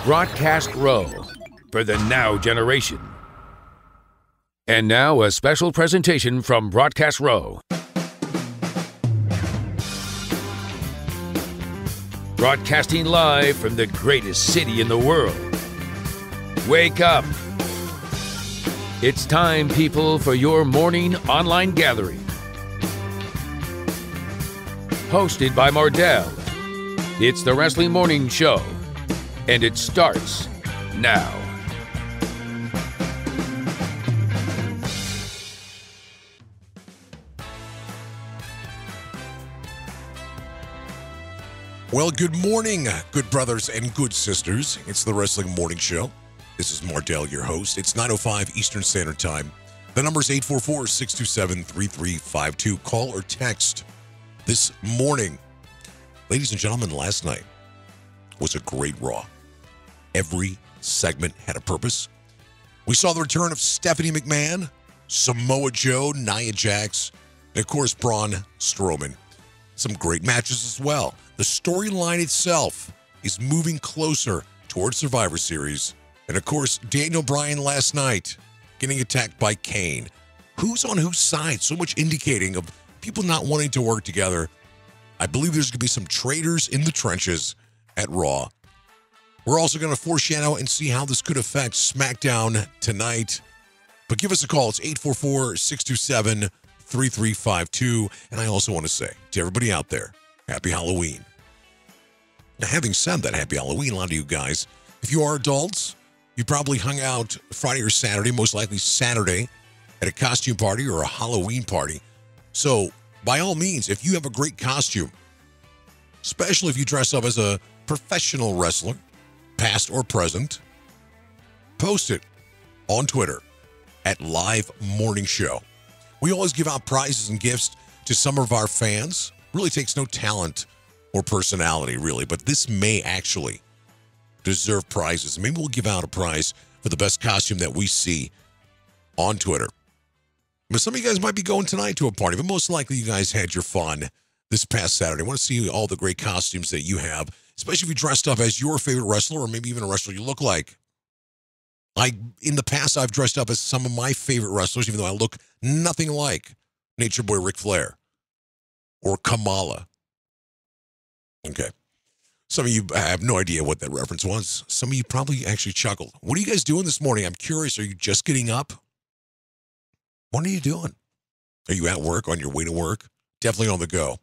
Broadcast Row for the now generation. And now a special presentation from Broadcast Row. Broadcasting live from the greatest city in the world. Wake up. It's time, people, for your morning online gathering. Hosted by Mardel. It's the Wrestling Morning Show. And it starts now. Well, good morning, good brothers and good sisters. It's the Wrestling Morning Show. This is Mardel, your host. It's 9:05 Eastern Standard Time. The number is 844-627-3352. Call or text this morning. Ladies and gentlemen, last night was a great Raw. Every segment had a purpose. We saw the return of Stephanie McMahon, Samoa Joe, Nia Jax, and of course, Braun Strowman. Some great matches as well. The storyline itself is moving closer towards Survivor Series. And of course, Daniel Bryan last night getting attacked by Kane. Who's on whose side? So much indicating of people not wanting to work together. I believe there's going to be some traitors in the trenches at Raw. We're also going to foreshadow and see how this could affect SmackDown tonight. But give us a call. It's 844-627-3352. And I also want to say to everybody out there, Happy Halloween. Now, having said that, Happy Halloween, a lot of you guys, if you are adults, you probably hung out Friday or Saturday, most likely Saturday, at a costume party or a Halloween party. So, by all means, if you have a great costume, especially if you dress up as a professional wrestler, past or present, post it on Twitter at Live Morning Show. We always give out prizes and gifts to some of our fans. Really takes no talent or personality, really, but this may actually deserve prizes. Maybe we'll give out a prize for the best costume that we see on Twitter. But some of you guys might be going tonight to a party, but most likely you guys had your fun this past Saturday. I want to see all the great costumes that you have, especially if you dressed up as your favorite wrestler or maybe even a wrestler you look like. In the past, I've dressed up as some of my favorite wrestlers, even though I look nothing like Nature Boy Ric Flair or Kamala. Okay. Some of you have no idea what that reference was. Some of you probably actually chuckled. What are you guys doing this morning? I'm curious. Are you just getting up? What are you doing? Are you at work, on your way to work? Definitely on the go.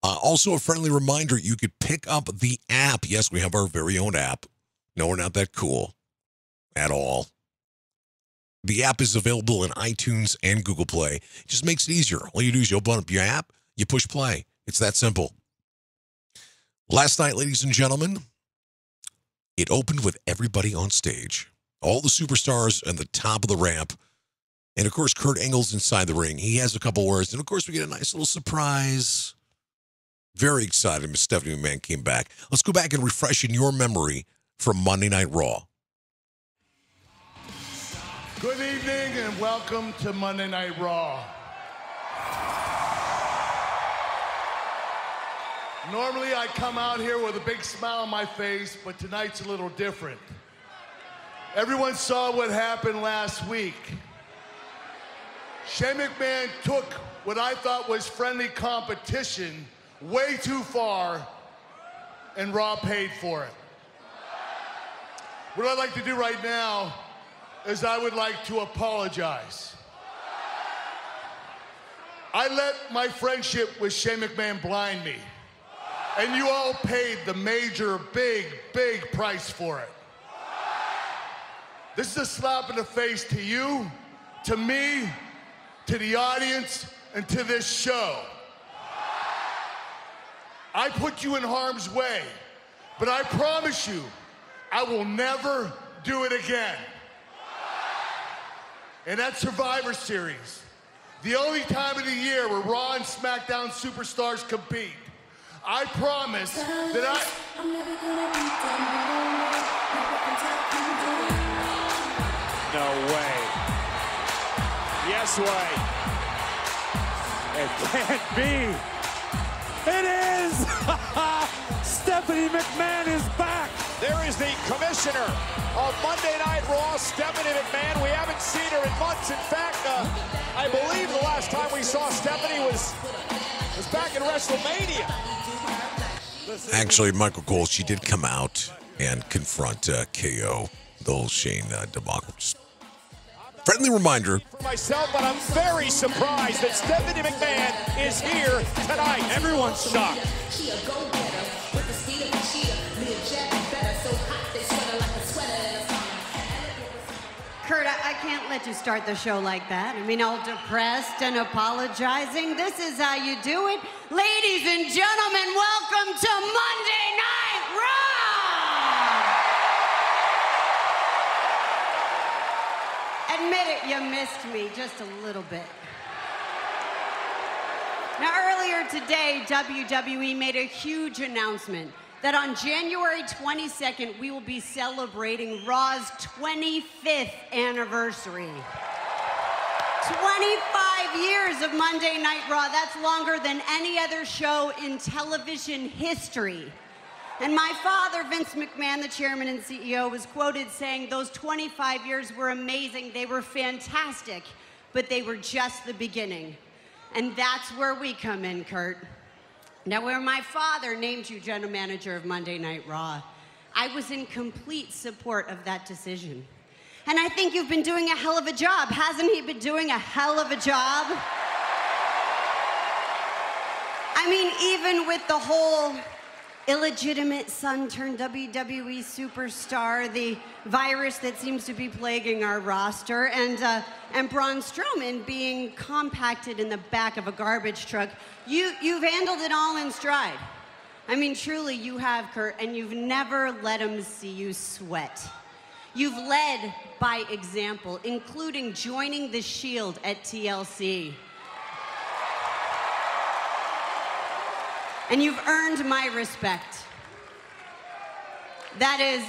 Also, a friendly reminder, you could pick up the app. Yes, we have our very own app. No, we're not that cool at all. The app is available in iTunes and Google Play. It just makes it easier. All you do is you open up your app, you push play. It's that simple. Last night, ladies and gentlemen, it opened with everybody on stage. All the superstars at the top of the ramp. And, of course, Kurt Angle's inside the ring. He has a couple words. And, of course, we get a nice little surprise. Very excited Miss Stephanie McMahon came back. Let's go back and refresh in your memory from Monday Night Raw. Good evening and welcome to Monday Night Raw. Normally I come out here with a big smile on my face, but tonight's a little different. Everyone saw what happened last week. Shane McMahon took what I thought was friendly competition way too far, and Raw paid for it. What I'd like to do right now is I would like to apologize. I let my friendship with Shane McMahon blind me, and you all paid the major, big price for it. This is a slap in the face to you, to me, to the audience, and to this show. I put you in harm's way, but I promise you, I will never do it again. And that's Survivor Series, the only time of the year where Raw and SmackDown superstars compete. I promise that I'm never gonna be done. No way. Yes way. It can't be. It is! Stephanie McMahon is back. There is the commissioner of Monday Night Raw, Stephanie McMahon. We haven't seen her in months. In fact, I believe the last time we saw Stephanie was back in WrestleMania. Actually, Michael Cole, she did come out and confront KO, the whole Shane debacle. Just friendly reminder. For myself, but I'm very surprised that Stephanie McMahon is here tonight. Everyone's shocked. Kurt, I can't let you start the show like that. I mean, all depressed and apologizing. This is how you do it. Ladies and gentlemen, welcome to Monday Night Raw! Admit it, you missed me just a little bit. Now, earlier today, WWE made a huge announcement that on January 22nd, we will be celebrating Raw's 25th anniversary. 25 years of Monday Night Raw. That's longer than any other show in television history. And my father, Vince McMahon, the chairman and CEO, was quoted saying, "Those 25 years were amazing. They were fantastic, but they were just the beginning." And that's where we come in, Kurt. Now, where my father named you general manager of Monday Night Raw, I was in complete support of that decision. And I think you've been doing a hell of a job. Hasn't he been doing a hell of a job? I mean, even with the whole illegitimate son turned WWE superstar, the virus that seems to be plaguing our roster, and Braun Strowman being compacted in the back of a garbage truck, you've handled it all in stride. I mean, truly, you have, Kurt, and you've never let him see you sweat. You've led by example, including joining the Shield at TLC. And you've earned my respect. That is...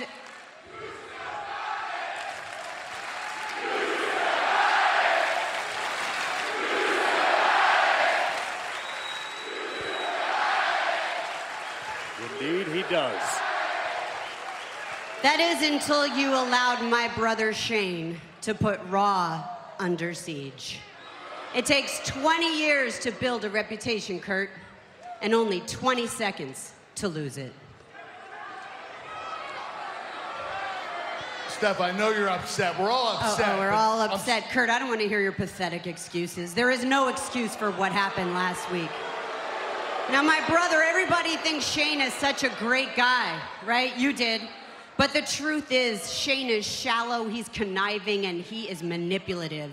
Indeed, he does. That is until you allowed my brother Shane to put Raw under siege. It takes 20 years to build a reputation, Kurt, and only 20 seconds to lose it. Steph, I know you're upset. We're all upset. Oh, we're all upset. Kurt, I don't want to hear your pathetic excuses. There is no excuse for what happened last week. Now, my brother, everybody thinks Shane is such a great guy, right? You did. But the truth is, Shane is shallow, he's conniving, and he is manipulative.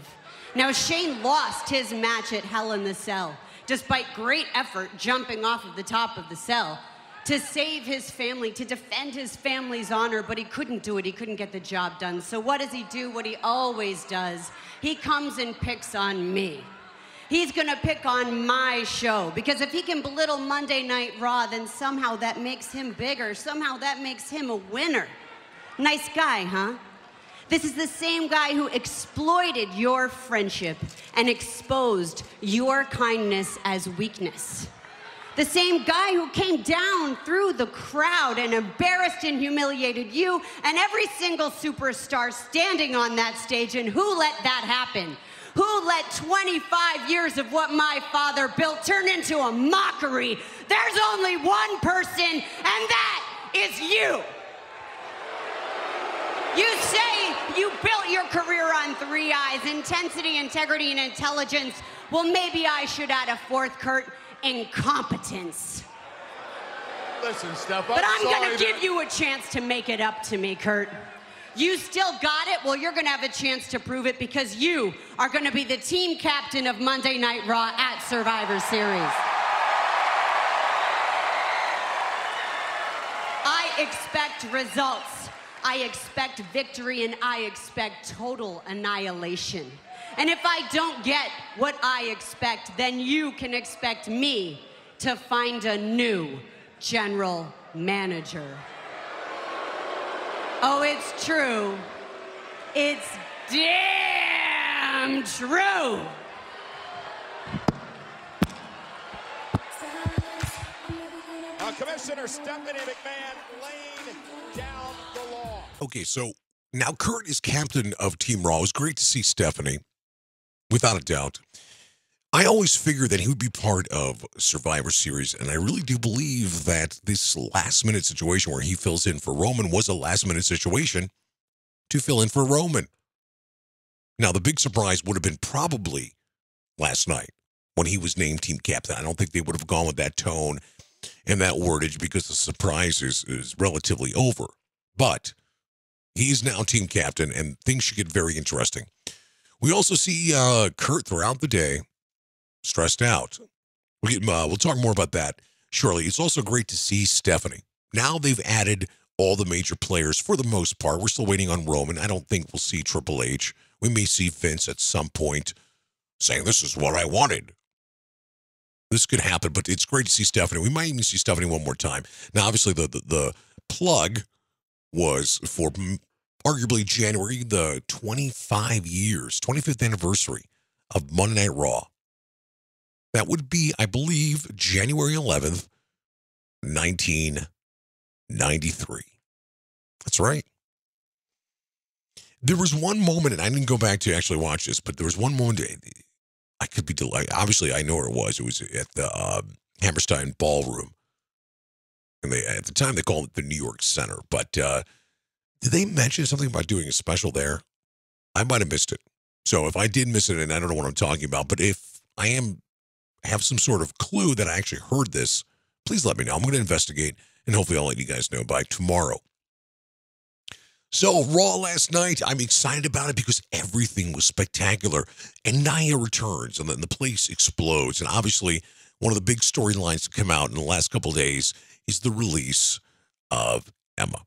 Now, Shane lost his match at Hell in the Cell, despite great effort jumping off of the top of the cell to save his family, to defend his family's honor, but he couldn't do it. He couldn't get the job done. So what does he do? What he always does. He comes and picks on me. He's gonna pick on my show, because if he can belittle Monday Night Raw, then somehow that makes him bigger. Somehow that makes him a winner. Nice guy, huh? This is the same guy who exploited your friendship and exposed your kindness as weakness. The same guy who came down through the crowd and embarrassed and humiliated you and every single superstar standing on that stage. And who let that happen? Who let 25 years of what my father built turn into a mockery? There's only one person, and that is you. You say you built your career on 3 I's: intensity, integrity, and intelligence. Well, maybe I should add a fourth, Kurt: incompetence. Listen, Steph, but I'm gonna give you a chance to make it up to me, Kurt. You still got it? Well, you're gonna have a chance to prove it, because you are gonna be the team captain of Monday Night Raw at Survivor Series. I expect results. I expect victory, and I expect total annihilation. And if I don't get what I expect, then you can expect me to find a new general manager. Oh, it's true. It's damn true. Come Commissioner Stephanie McMahon laying down the law. Okay, so now Kurt is captain of Team Raw. It was great to see Stephanie, without a doubt. I always figured that he would be part of Survivor Series, and I really do believe that this last-minute situation where he fills in for Roman was a last-minute situation to fill in for Roman. Now, the big surprise would have been probably last night when he was named team captain. I don't think they would have gone with that tone and that wordage because the surprise is relatively over. But he is now team captain, and things should get very interesting. We also see Kurt throughout the day stressed out. We'll talk more about that shortly. It's also great to see Stephanie. Now they've added all the major players for the most part. We're still waiting on Roman. I don't think we'll see Triple H. We may see Vince at some point saying, this is what I wanted. This could happen, but it's great to see Stephanie. We might even see Stephanie one more time. Now, obviously, the plug was for arguably January, the 25th anniversary of Monday Night Raw. That would be, I believe, January 11th, 1993. That's right. There was one moment, and I didn't go back to actually watch this, but there was one moment, I could be delighted. Obviously, I know where it was. It was at the Hammerstein Ballroom. And at the time, they called it the New York Center. But did they mention something about doing a special there? I might have missed it. So if I did miss it, and I don't know what I'm talking about, but if I have some sort of clue that I actually heard this, please let me know. I'm going to investigate, and hopefully I'll let you guys know by tomorrow. So, Raw last night, I'm excited about it because everything was spectacular. And Nia returns, and then the place explodes. And obviously, one of the big storylines to come out in the last couple of days is the release of Emma.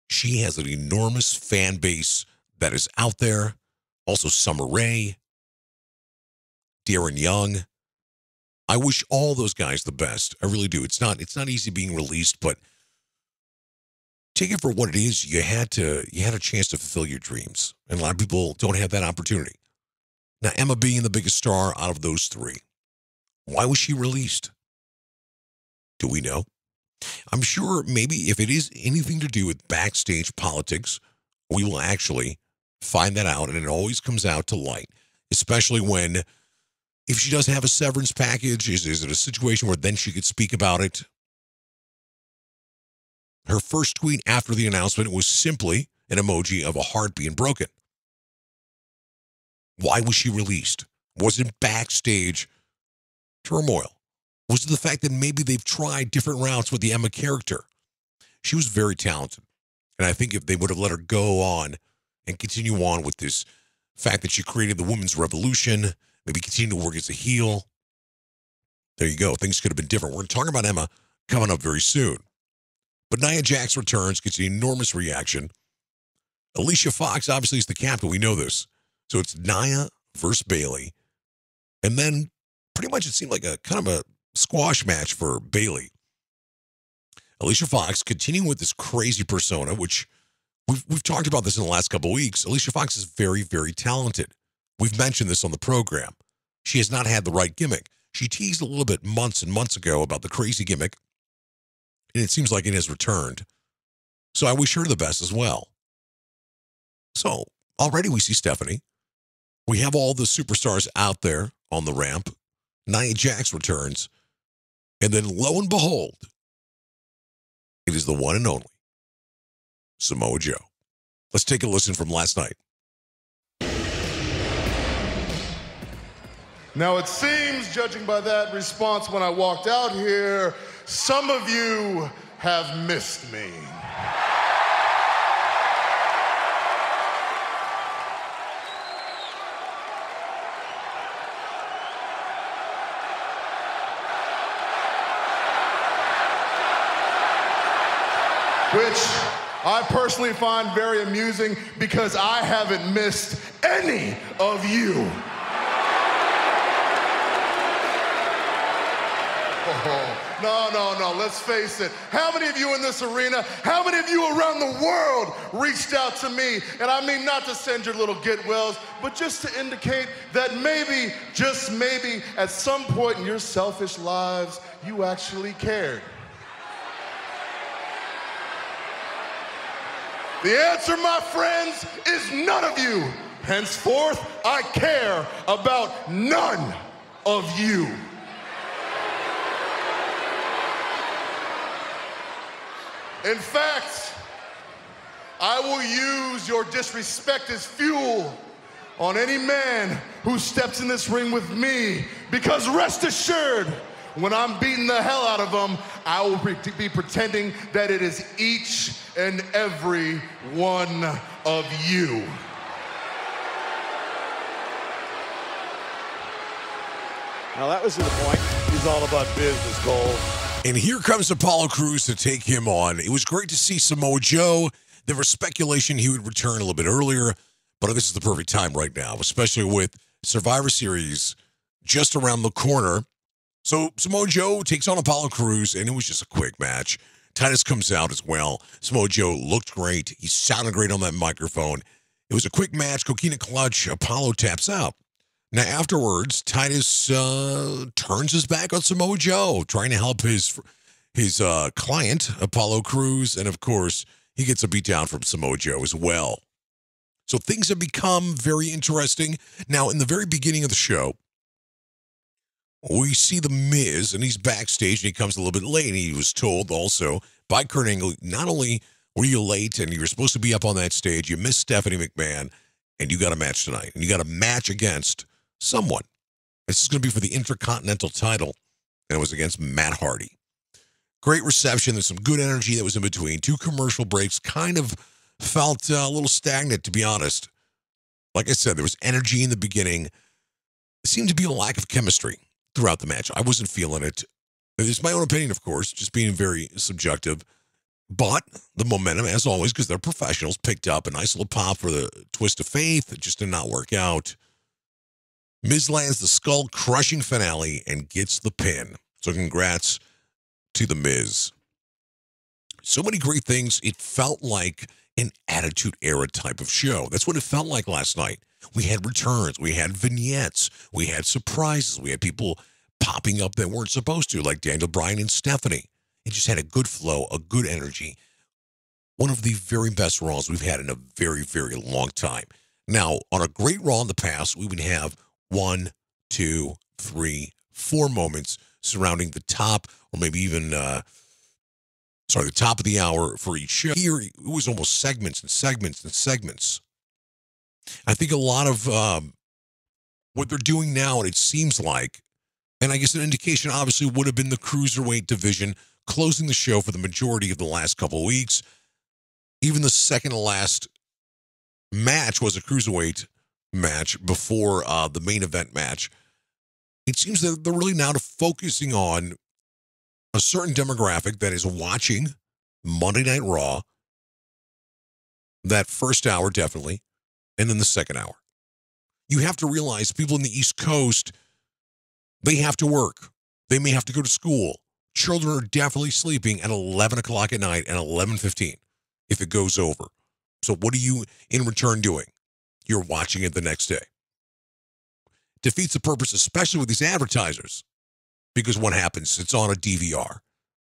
She has an enormous fan base that is out there. Also, Summer Rae, Darren Young. I wish all those guys the best. I really do. It's not easy being released, but take it for what it is. You had a chance to fulfill your dreams, and a lot of people don't have that opportunity. Now, Emma being the biggest star out of those three, why was she released? Do we know? I'm sure maybe if it is anything to do with backstage politics, we will actually find that out, and it always comes out to light, especially when, if she does have a severance package, is it a situation where then she could speak about it? Her first tweet after the announcement was simply an emoji of a heart being broken. Why was she released? Was it backstage turmoil? Was it the fact that maybe they've tried different routes with the Emma character? She was very talented. And I think if they would have let her go on and continue on with this fact that she created the women's revolution, maybe continue to work as a heel, there you go. Things could have been different. We're going to talk about Emma coming up very soon. But Nia Jax returns, gets an enormous reaction. Alicia Fox obviously is the captain. We know this. So it's Nia versus Bayley. And then pretty much it seemed like a kind of a squash match for Bayley. Alicia Fox continuing with this crazy persona, which we've talked about this in the last couple of weeks. Alicia Fox is very, very talented. We've mentioned this on the program. She has not had the right gimmick. She teased a little bit months and months ago about the crazy gimmick, and it seems like it has returned. So I wish her the best as well. So already we see Stephanie. We have all the superstars out there on the ramp. Nia Jax returns. And then lo and behold, it is the one and only Samoa Joe. Let's take a listen from last night. Now it seems, judging by that response when I walked out here, some of you have missed me. Which I personally find very amusing because I haven't missed any of you. Oh, no, let's face it. How many of you in this arena, how many of you around the world world reached out to me. And I mean not to send your little get-wells, but just to indicate that maybe, just maybe, at some point in your selfish lives, you actually cared. The answer, my friends, is none of you. Henceforth, I care about none of you. In fact, I will use your disrespect as fuel on any man who steps in this ring with me, because rest assured, when I'm beating the hell out of them, I will be pretending that it is each and every one of you. Now that was to the point. He's all about business, Cole. And here comes Apollo Crews to take him on. It was great to see Samoa Joe. There was speculation he would return a little bit earlier, but this is the perfect time right now, especially with Survivor Series just around the corner. So Samoa Joe takes on Apollo Crews, and it was just a quick match. Titus comes out as well. Samoa Joe looked great. He sounded great on that microphone. It was a quick match. Coquina clutch. Apollo taps out. Now, afterwards, Titus turns his back on Samoa Joe, trying to help his client, Apollo Crews, and, of course, he gets a beatdown from Samoa Joe as well. So things have become very interesting. Now, in the very beginning of the show, we see The Miz, and he's backstage, and he comes a little bit late, and he was told also by Kurt Angle, not only were you late and you were supposed to be up on that stage, you missed Stephanie McMahon, and you got a match tonight, and you got a match against someone. This is going to be for the Intercontinental title, and it was against Matt Hardy. Great reception. There's some good energy that was in between. 2 commercial breaks. Kind of felt a little stagnant, to be honest. Like I said, there was energy in the beginning. There seemed to be a lack of chemistry throughout the match. I wasn't feeling it. It's my own opinion, of course, just being very subjective. But the momentum, as always, because they're professionals, picked up a nice little pop for the twist of faith. It just did not work out. Miz lands the skull-crushing finale and gets the pin. So congrats to The Miz. So many great things. It felt like an Attitude Era type of show. That's what it felt like last night. We had returns. We had vignettes. We had surprises. We had people popping up that weren't supposed to, like Daniel Bryan and Stephanie. It just had a good flow, a good energy. One of the very best Raws we've had in a very, very long time. Now, on a great Raw in the past, we would have 1, 2, 3, 4 moments surrounding the top, or maybe even, the top of the hour for each show. Here, it was almost segments and segments and segments. I think a lot of what they're doing now, and it seems like, and I guess an indication obviously would have been the Cruiserweight division closing the show for the majority of the last couple of weeks. Even the second to last match was a Cruiserweight match before the main event match. It seems that they're really now focusing on a certain demographic that is watching Monday Night Raw, that first hour definitely, and then the second hour. You have to realize people in the East Coast, they have to work. They may have to go to school. Children are definitely sleeping at 11 o'clock at night and 11:15 if it goes over. So what are you in return doing? You're watching it the next day. Defeats the purpose, especially with these advertisers, because what happens? It's on a DVR,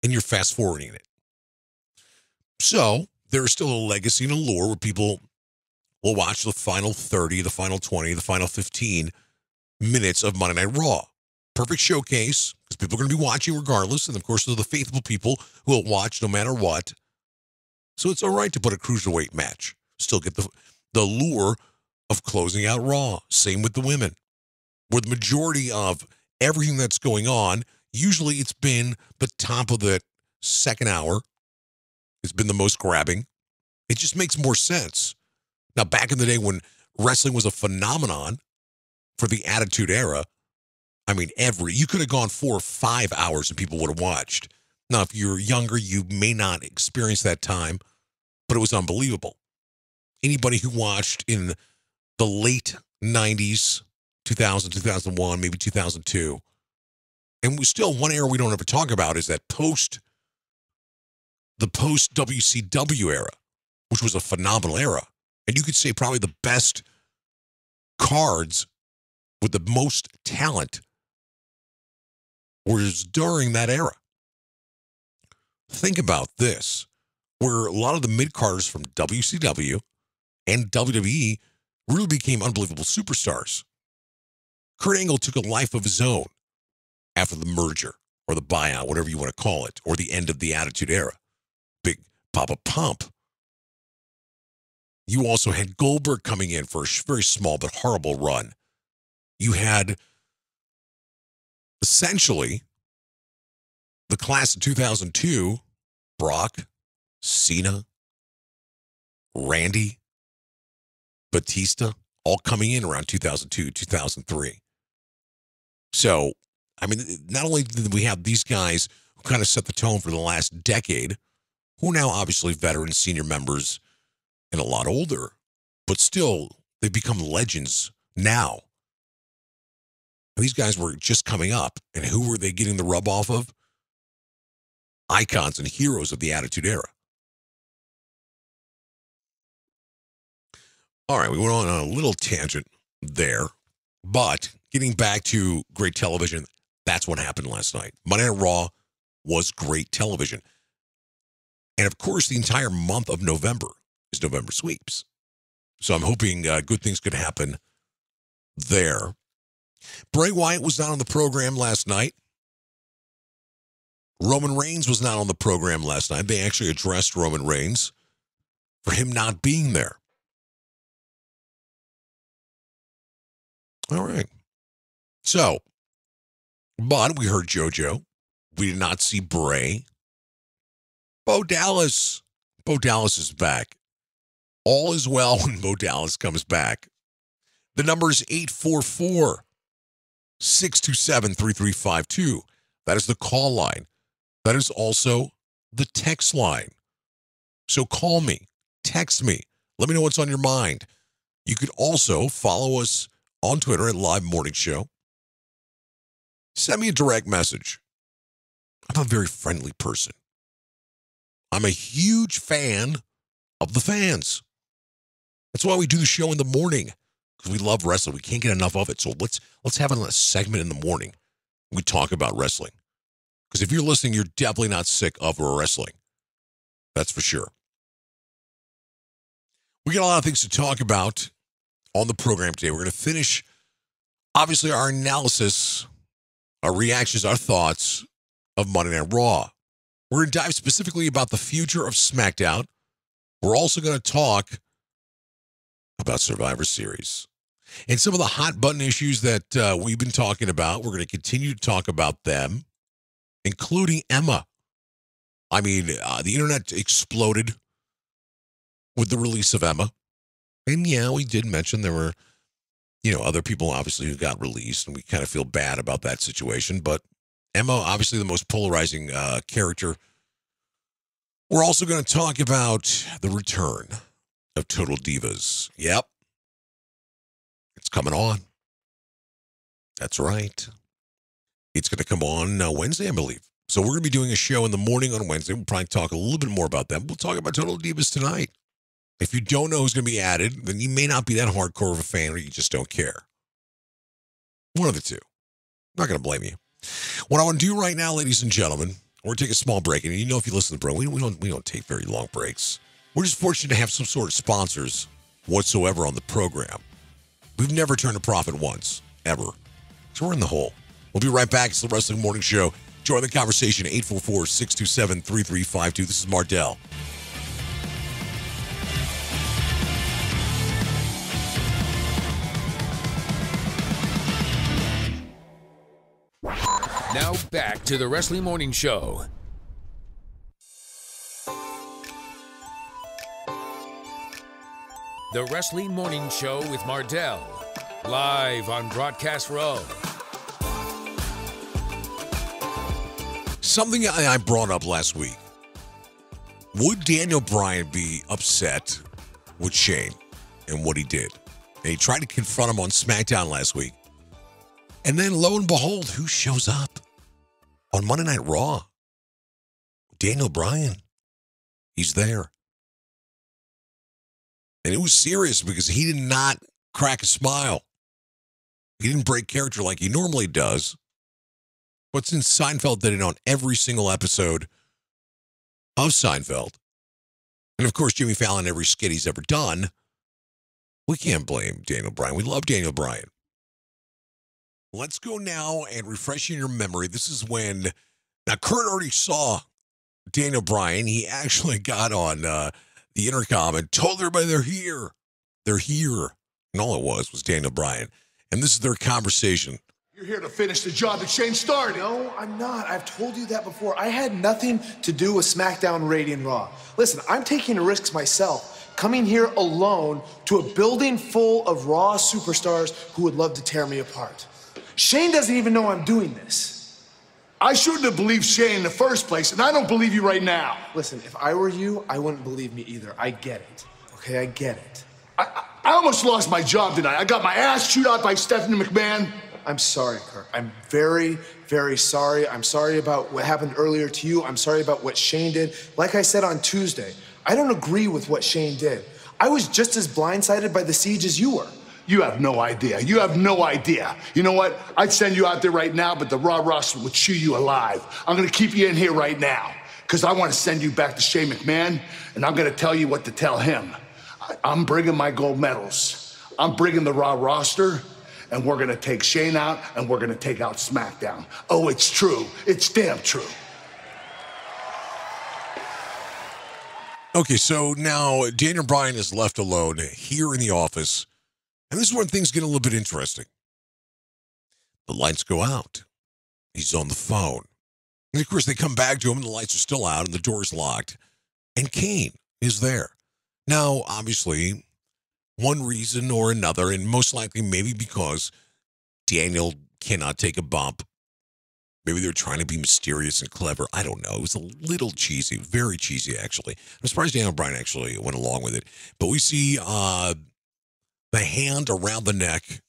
and you're fast forwarding it. So there is still a legacy and a lure where people will watch the final 30, the final 20, the final 15 minutes of Monday Night Raw. Perfect showcase, because people are going to be watching regardless, and of course, there's the faithful people who will watch no matter what. So it's all right to put a Cruiserweight match. Still get the lure of closing out Raw. Same with the women. Where the majority of everything that's going on, usually it's been the top of the second hour. It's been the most grabbing. It just makes more sense. Now, back in the day when wrestling was a phenomenon for the Attitude Era, I mean, you could have gone 4 or 5 hours and people would have watched. Now, if you're younger, you may not experience that time, but it was unbelievable. Anybody who watched in the late 90s, 2000, 2001, maybe 2002, and we still, one era we don't ever talk about is that the post WCW era, which was a phenomenal era. And you could say probably the best cards with the most talent was during that era. Think about this, where a lot of the mid-carders from WCW and WWE really became unbelievable superstars. Kurt Angle took a life of his own after the merger or the buyout, whatever you want to call it, or the end of the Attitude Era. Big Papa Pump. You also had Goldberg coming in for a very small but horrible run. You had essentially the class of 2002, Brock, Cena, Randy, Batista, all coming in around 2002, 2003. So, I mean, not only did we have these guys who kind of set the tone for the last decade, who are now obviously veteran senior members and a lot older, but still, they've become legends now. These guys were just coming up, and who were they getting the rub off of? Icons and heroes of the Attitude Era. All right, we went on a little tangent there, but getting back to great television, that's what happened last night. Monday Night Raw was great television. And of course, the entire month of November is November Sweeps. So I'm hoping good things could happen there. Bray Wyatt was not on the program last night. Roman Reigns was not on the program last night. They actually addressed Roman Reigns for him not being there. All right. So, but we heard JoJo. We did not see Bray. Bo Dallas. Bo Dallas is back. All is well when Bo Dallas comes back. The number is 844-627-3352. That is the call line. That is also the text line. So call me, text me, let me know what's on your mind. You could also follow us on Twitter at Live Morning Show. Send me a direct message. I'm a very friendly person. I'm a huge fan of the fans. That's why we do the show in the morning, because we love wrestling. We can't get enough of it. So let's have a segment in the morning. We talk about wrestling. Because if you're listening, you're definitely not sick of wrestling. That's for sure. We got a lot of things to talk about on the program today. We're going to finish, obviously, our analysis, our reactions, our thoughts of Monday Night Raw. We're going to dive specifically about the future of SmackDown. We're also going to talk about Survivor Series and some of the hot button issues that we've been talking about. We're going to continue to talk about them, including Emma. I mean, the internet exploded with the release of Emma. And yeah, we did mention there were, other people obviously who got released, and we kind of feel bad about that situation. But Emma, obviously the most polarizing character. We're also going to talk about the return of Total Divas. Yep. It's coming on. That's right. It's going to come on Wednesday, I believe. So we're going to be doing a show in the morning on Wednesday. We'll probably talk a little bit more about that. We'll talk about Total Divas tonight. If you don't know who's going to be added, then you may not be that hardcore of a fan, or you just don't care. One of the two. I'm not going to blame you. What I want to do right now, ladies and gentlemen, we're going to take a small break. And if you listen to the program, we don't take very long breaks. We're just fortunate to have some sort of sponsors whatsoever on the program. We've never turned a profit once, ever. So we're in the hole. We'll be right back. It's the Wrestling Morning Show. Join the conversation, 844-627-3352. This is Mardel. Now back to the Wrestling Morning Show. The Wrestling Morning Show with Mardel, live on Broadcast Row. Something I brought up last week. Would Daniel Bryan be upset with Shane and what he did? And he tried to confront him on SmackDown last week. And then, lo and behold, who shows up on Monday Night Raw? Daniel Bryan. He's there. And it was serious because he did not crack a smile. He didn't break character like he normally does. But since Seinfeld did it on every single episode of Seinfeld, and of course Jimmy Fallon every skit he's ever done, we can't blame Daniel Bryan. We love Daniel Bryan. Let's go now and refreshing your memory. This is when, now Kurt already saw Daniel Bryan. He actually got on the intercom and told everybody they're here. They're here. And all it was Daniel Bryan. And this is their conversation. You're here to finish the job that Shane started. No, I'm not. I've told you that before. I had nothing to do with SmackDown raiding Raw. Listen, I'm taking risks myself, coming here alone to a building full of Raw superstars who would love to tear me apart. Shane doesn't even know I'm doing this. I shouldn't have believed Shane in the first place, and I don't believe you right now. Listen, if I were you, I wouldn't believe me either. I get it. Okay, I get it. I almost lost my job tonight. I got my ass chewed out by Stephanie McMahon. I'm sorry, Kurt. I'm very, very sorry. I'm sorry about what happened earlier to you. I'm sorry about what Shane did. Like I said on Tuesday, I don't agree with what Shane did. I was just as blindsided by the siege as you were. You have no idea. You have no idea. You know what? I'd send you out there right now, but the Raw roster would chew you alive. I'm going to keep you in here right now because I want to send you back to Shane McMahon, and I'm going to tell you what to tell him. I'm bringing my gold medals. I'm bringing the Raw roster, and we're going to take Shane out, and we're going to take out SmackDown. Oh, it's true. It's damn true. Okay, so now Daniel Bryan is left alone here in the office. And this is when things get a little bit interesting. The lights go out. He's on the phone. And of course, they come back to him, and the lights are still out, and the door is locked. And Kane is there. Now, obviously, one reason or another, and most likely maybe because Daniel cannot take a bump. Maybe they're trying to be mysterious and clever. I don't know. It was a little cheesy, very cheesy, actually. I'm surprised Daniel Bryan actually went along with it. But we see the hand around the neck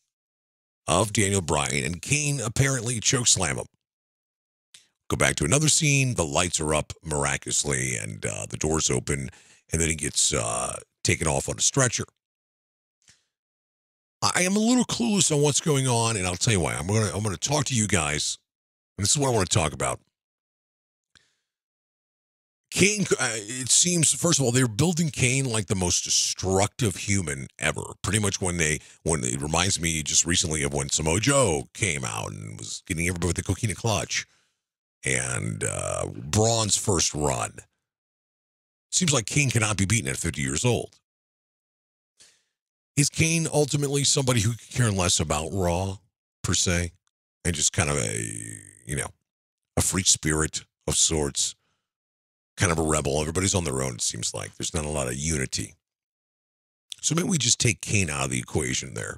of Daniel Bryan, and Kane apparently chokeslam him. Go back to another scene. The lights are up miraculously, and the doors open, and then he gets taken off on a stretcher. I am a little clueless on what's going on, and I'll tell you why. I'm gonna talk to you guys, and this is what I want to talk about. Kane, it seems, first of all, they're building Kane like the most destructive human ever. Pretty much when it reminds me just recently of when Samoa Joe came out and was getting everybody with the coquina clutch, and Braun's first run. Seems like Kane cannot be beaten at 50 years old. Is Kane ultimately somebody who could care less about Raw, per se, and just kind of a free spirit of sorts? Kind of a rebel. Everybody's on their own, it seems like. There's not a lot of unity. So maybe we just take Kane out of the equation there.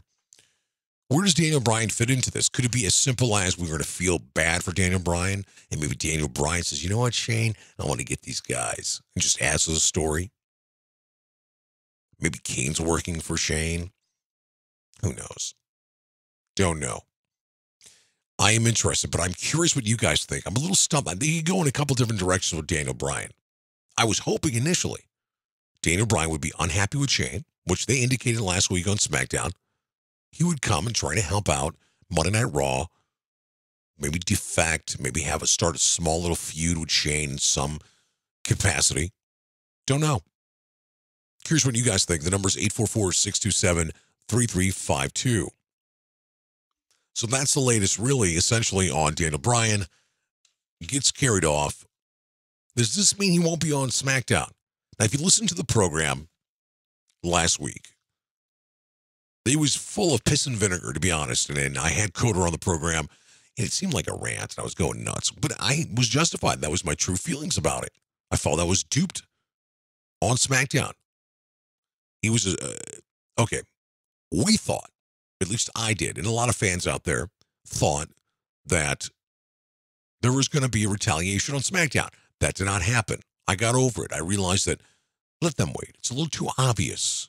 Where does Daniel Bryan fit into this? Could it be as simple as we're going to feel bad for Daniel Bryan? And maybe Daniel Bryan says, you know what, Shane? I want to get these guys. And just adds to the story. Maybe Kane's working for Shane. Who knows? Don't know. I am interested, but I'm curious what you guys think. I'm a little stumped. I think you go in a couple different directions with Daniel Bryan. I was hoping initially Daniel Bryan would be unhappy with Shane, which they indicated last week on SmackDown. He would come and try to help out Monday Night Raw, maybe defect, maybe start a small little feud with Shane in some capacity. Don't know. Curious what you guys think. The number is 844-627-3352. So that's the latest, really, essentially, on Daniel Bryan. He gets carried off. Does this mean he won't be on SmackDown? Now, if you listen to the program last week, it was full of piss and vinegar, to be honest. And I had Coder on the program, and it seemed like a rant, and I was going nuts. But I was justified. That was my true feelings about it. I felt I was duped on SmackDown. He was, okay, we thought, at least I did, and a lot of fans out there thought that there was going to be a retaliation on SmackDown. That did not happen. I got over it. I realized that, let them wait. It's a little too obvious.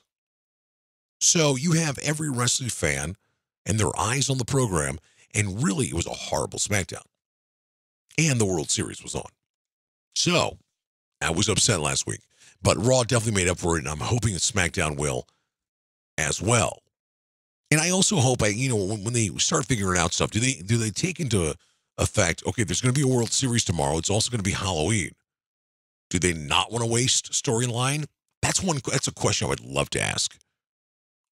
So you have every wrestling fan and their eyes on the program, and really it was a horrible SmackDown. And the World Series was on. So I was upset last week. But Raw definitely made up for it, and I'm hoping that SmackDown will as well. And I also hope, when they start figuring out stuff, do they take into effect, okay, there's going to be a World Series tomorrow. It's also going to be Halloween. Do they not want to waste storyline? That's a question I would love to ask.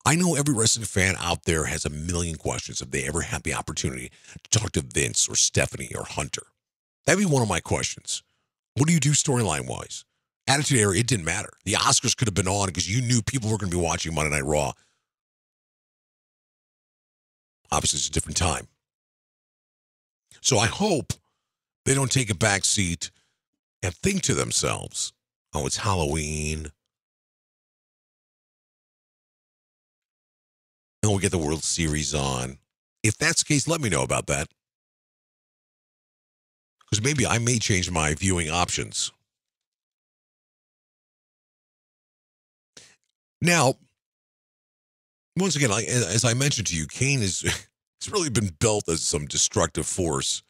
I know every wrestling fan out there has a million questions if they ever had the opportunity to talk to Vince or Stephanie or Hunter. That'd be one of my questions. What do you do storyline-wise? Attitude Era, it didn't matter. The Oscars could have been on because you knew people were going to be watching Monday Night Raw. Obviously, it's a different time. So I hope they don't take a back seat and think to themselves, oh, it's Halloween. And we'll get the World Series on. If that's the case, let me know about that. Because maybe I may change my viewing options. Now, once again, as I mentioned to you, Kane has really been built as some destructive force.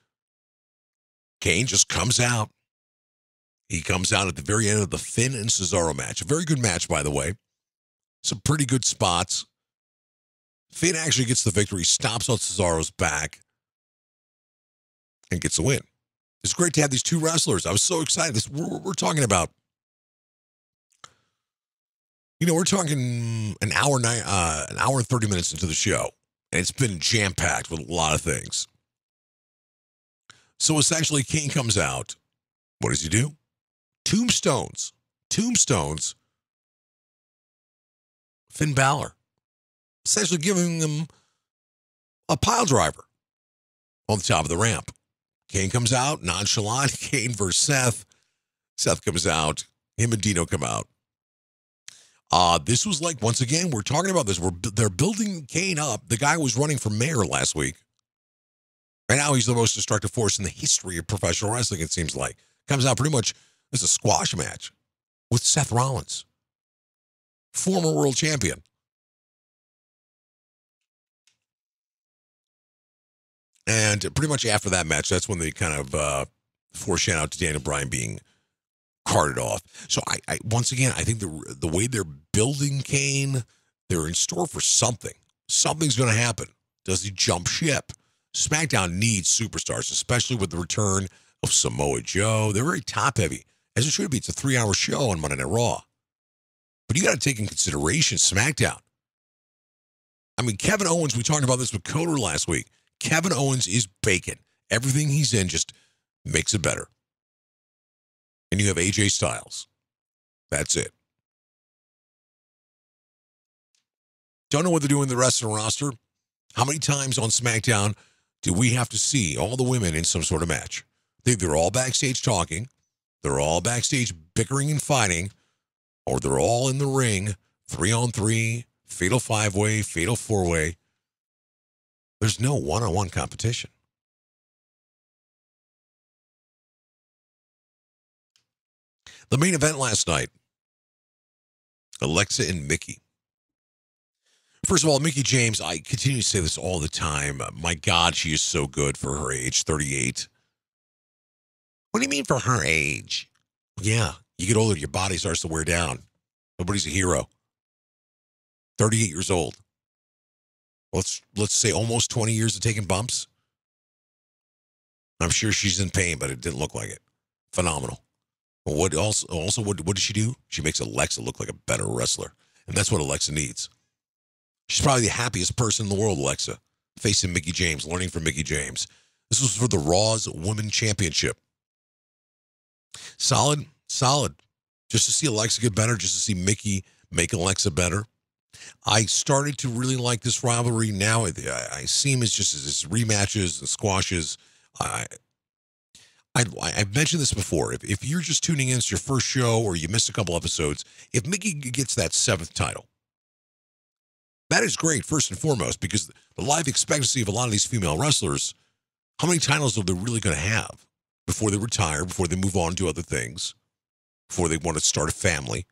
Kane just comes out. He comes out at the very end of the Finn and Cesaro match. A very good match, by the way. Some pretty good spots. Finn actually gets the victory, stops on Cesaro's back, and gets the win. It's great to have these two wrestlers. I was so excited. We're talking about, we're talking an hour and 30 minutes into the show, and it's been jam-packed with a lot of things. So essentially, Kane comes out. What does he do? Tombstones. Finn Balor. Essentially giving him a pile driver on the top of the ramp. Kane comes out, nonchalant. Kane versus Seth. Seth comes out. Him and Dino come out. This was like, once again, we're talking about this. They're building Kane up. The guy was running for mayor last week. Right now, he's the most destructive force in the history of professional wrestling, it seems like. Comes out pretty much as a squash match with Seth Rollins, former world champion. And pretty much after that match, that's when they kind of foreshadow out to Daniel Bryan being carted off. So I once again, I think the way they're building Kane, they're in store for something. Something's going to happen. Does he jump ship? SmackDown needs superstars, especially with the return of Samoa Joe. They're very top heavy, as it should be. It's a 3-hour show on Monday Night Raw. But you got to take in consideration SmackDown. I mean, Kevin Owens, we talked about this with Coder last week. Kevin Owens is bacon. Everything he's in just makes it better. And you have AJ Styles. That's it. Don't know what they're doing in the rest of the roster. How many times on SmackDown do we have to see all the women in some sort of match? They're all backstage talking. They're all backstage bickering and fighting. Or they're all in the ring, 3-on-3, fatal 5-way, fatal 4-way. There's no one-on-one competition. The main event last night, Alexa and Mickie. First of all, Mickie James, I continue to say this all the time. My God, she is so good for her age, 38. What do you mean for her age? Yeah, you get older, your body starts to wear down. Nobody's a hero. 38 years old. Let's say almost 20 years of taking bumps. I'm sure she's in pain, but it didn't look like it. Phenomenal. What did she do? She makes Alexa look like a better wrestler. And that's what Alexa needs. She's probably the happiest person in the world, Alexa, facing Mickie James, learning from Mickie James. This was for the Raw's Women's Championship. Solid. Just to see Alexa get better, just to see Mickie make Alexa better. I started to really like this rivalry. Now I see him as just as rematches and squashes. I've mentioned this before. If you're just tuning in, it's your first show or you missed a couple episodes, if Mickie gets that 7th title, that is great, first and foremost, because the life expectancy of a lot of these female wrestlers, how many titles are they really going to have before they retire, before they move on to other things, before they want to start a family?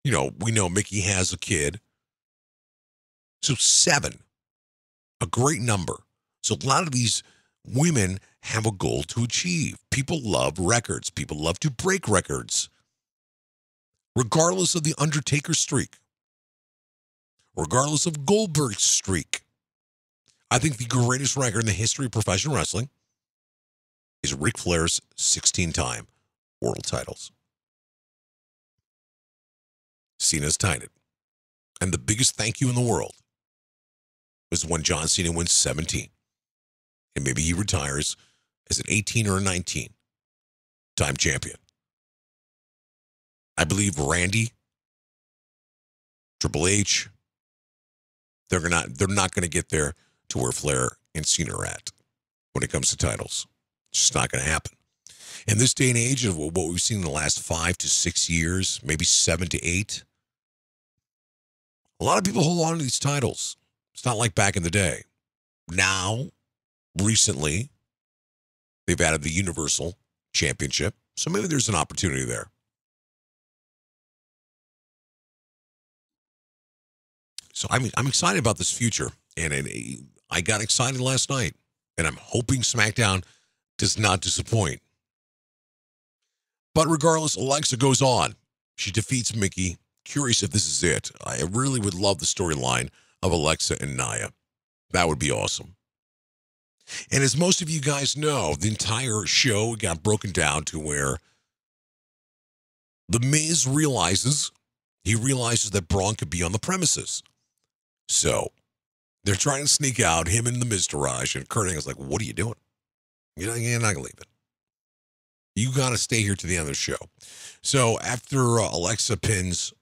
You know, we know Mickie has a kid. So 7, a great number. So a lot of these women have a goal to achieve. People love records. People love to break records. Regardless of the Undertaker streak. regardless of Goldberg's streak. I think the greatest record in the history of professional wrestling is Ric Flair's 16-time world titles. Cena's tied it. And the biggest thank you in the world was when John Cena wins 17. And maybe he retires as an 18 or a 19-time champion. I believe Randy, Triple H, they're not going to get there to where Flair and Cena are at when it comes to titles. It's just not going to happen. In this day and age of what we've seen in the last 5 to 6 years, maybe 7 to 8, a lot of people hold on to these titles. It's not like back in the day. Now, recently, they've added the Universal Championship, so maybe there's an opportunity there. So I'm excited about this future, and I got excited last night, and I'm hoping SmackDown does not disappoint. But regardless, Alexa goes on. She defeats Mickey. Curious if this is it. I really would love the storyline of Alexa and Nia. That would be awesome. And as most of you guys know, the entire show got broken down to where The Miz realizes that Braun could be on the premises. So they're trying to sneak out, him and the Miztourage, and Kurt Angle's like, what are you doing? You're not going to leave it. You got to stay here to the end of the show. So after Alexa pins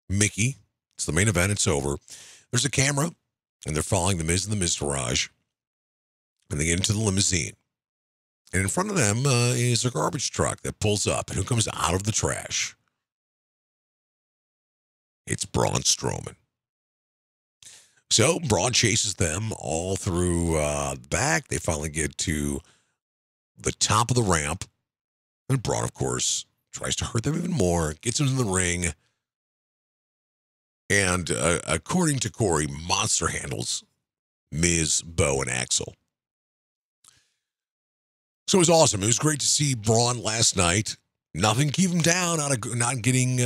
Mickey, it's the main event, it's over. There's a camera, and they're following the Miz and the Miztourage, and they get into the limousine. And in front of them is a garbage truck that pulls up, and who comes out of the trash? It's Braun Strowman. So Braun chases them all through the back. They finally get to the top of the ramp. And Braun, of course, tries to hurt them even more, gets them in the ring. And according to Corey, monster handles Miz, Bo, and Axel. So it was awesome. It was great to see Braun last night. Nothing keep him down, not getting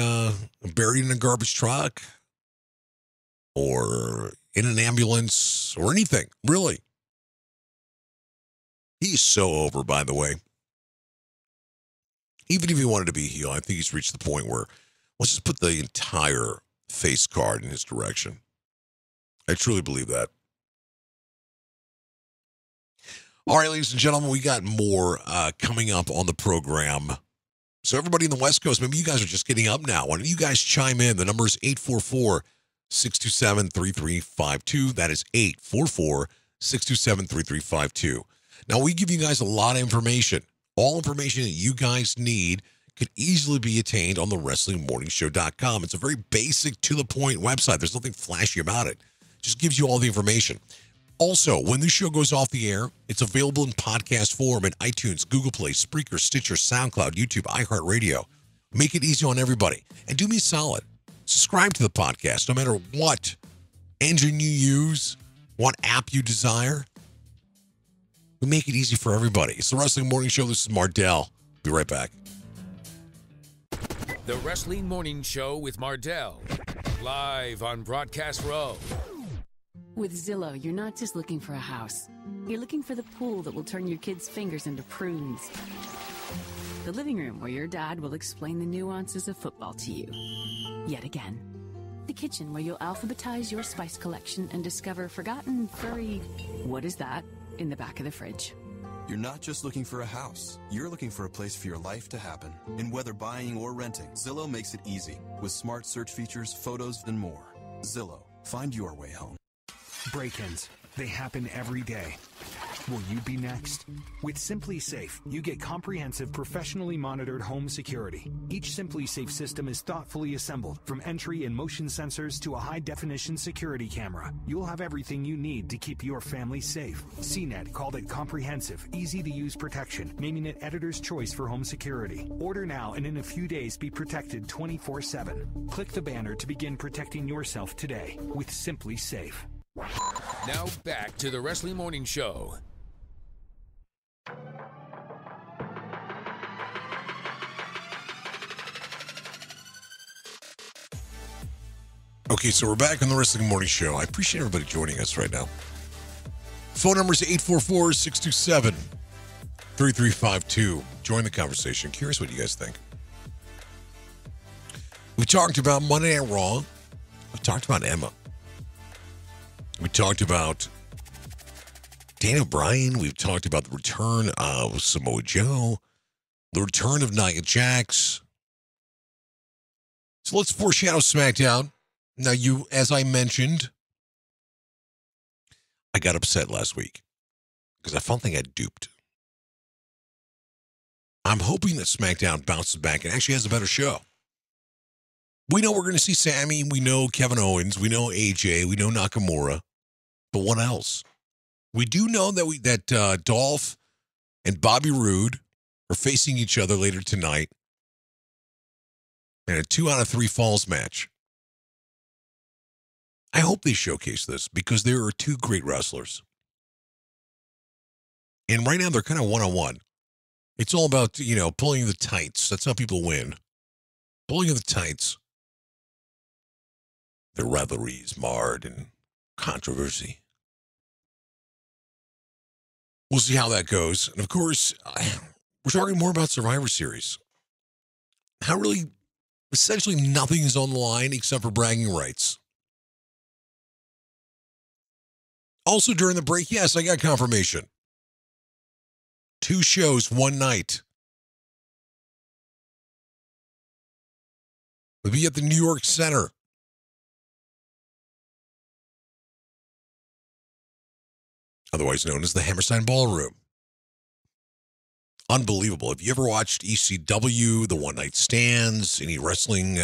buried in a garbage truck or in an ambulance or anything, really. He's so over, by the way. Even if he wanted to be heel, I think he's reached the point where let's just put the entire face card in his direction. I truly believe that. All right, ladies and gentlemen, we got more coming up on the program. So everybody in the West Coast, maybe you guys are just getting up now. Why don't you guys chime in? The number is 844-627-3352. That is 844-627-3352. Now, we give you guys a lot of information. All information that you guys need could easily be attained on the WrestlingMorningShow.com. It's a very basic, to-the-point website. There's nothing flashy about it. It just gives you all the information. Also, when this show goes off the air, it's available in podcast form at iTunes, Google Play, Spreaker, Stitcher, SoundCloud, YouTube, iHeartRadio. Make it easy on everybody. And do me a solid. Subscribe to the podcast no matter what engine you use, what app you desire. We make it easy for everybody. It's the Wrestling Morning Show. This is Mardel. Be right back. The Wrestling Morning Show with Mardel. Live on Broadcast Row. With Zillow, you're not just looking for a house. You're looking for the pool that will turn your kids' fingers into prunes. The living room where your dad will explain the nuances of football to you. Yet again. The kitchen where you'll alphabetize your spice collection and discover forgotten, furry, what is that, in the back of the fridge. You're not just looking for a house. You're looking for a place for your life to happen. And whether buying or renting, Zillow makes it easy with smart search features, photos, and more. Zillow. Find your way home. Break-ins. They happen every day. Will you be next? With Simply Safe, you get comprehensive, professionally monitored home security. Each Simply Safe system is thoughtfully assembled, from entry and motion sensors to a high-definition security camera. You'll have everything you need to keep your family safe. CNET called it comprehensive, easy-to-use protection, naming it editor's choice for home security. Order now and in a few days be protected 24/7. Click the banner to begin protecting yourself today with Simply Safe. Now back to the Wrestling Morning Show. Okay, so we're back on the Wrestling Morning Show. I appreciate everybody joining us right now. Phone number is 844-627-3352. Join the conversation. Curious what you guys think. We talked about Monday Night Raw. We talked about Emma. We talked about Daniel Bryan. We've talked about the return of Samoa Joe. The return of Nia Jax. So let's foreshadow SmackDown. Now, as I mentioned, I got upset last week because I felt like I got duped. I'm hoping that SmackDown bounces back and actually has a better show. We know we're going to see Sammy. We know Kevin Owens. We know AJ. We know Nakamura. But what else? We do know that Dolph and Bobby Roode are facing each other later tonight in a 2 out of 3 falls match. I hope they showcase this because there are two great wrestlers. And right now they're kind of one-on-one. It's all about, pulling the tights. That's how people win. Pulling of the tights. Their rivalries marred and controversy. We'll see how that goes. And of course, we're talking more about Survivor Series. How really, essentially nothing is on the line except for bragging rights. Also during the break, yes, I got confirmation. 2 shows, 1 night. We'll be at the New York Center. Otherwise known as the Hammerstein Ballroom. Unbelievable. Have you ever watched ECW, the One Night Stands, any wrestling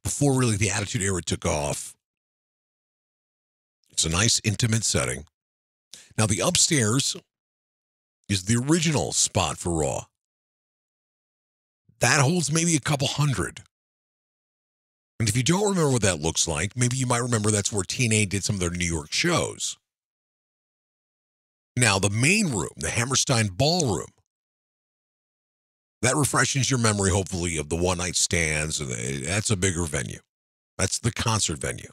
before really the Attitude Era took off? It's a nice, intimate setting. Now, the upstairs is the original spot for Raw. That holds maybe a couple hundred. And if you don't remember what that looks like, maybe you might remember that's where TNA did some of their New York shows. Now, the main room, the Hammerstein Ballroom, that refreshes your memory, hopefully, of the one-night stands. And that's a bigger venue. That's the concert venue.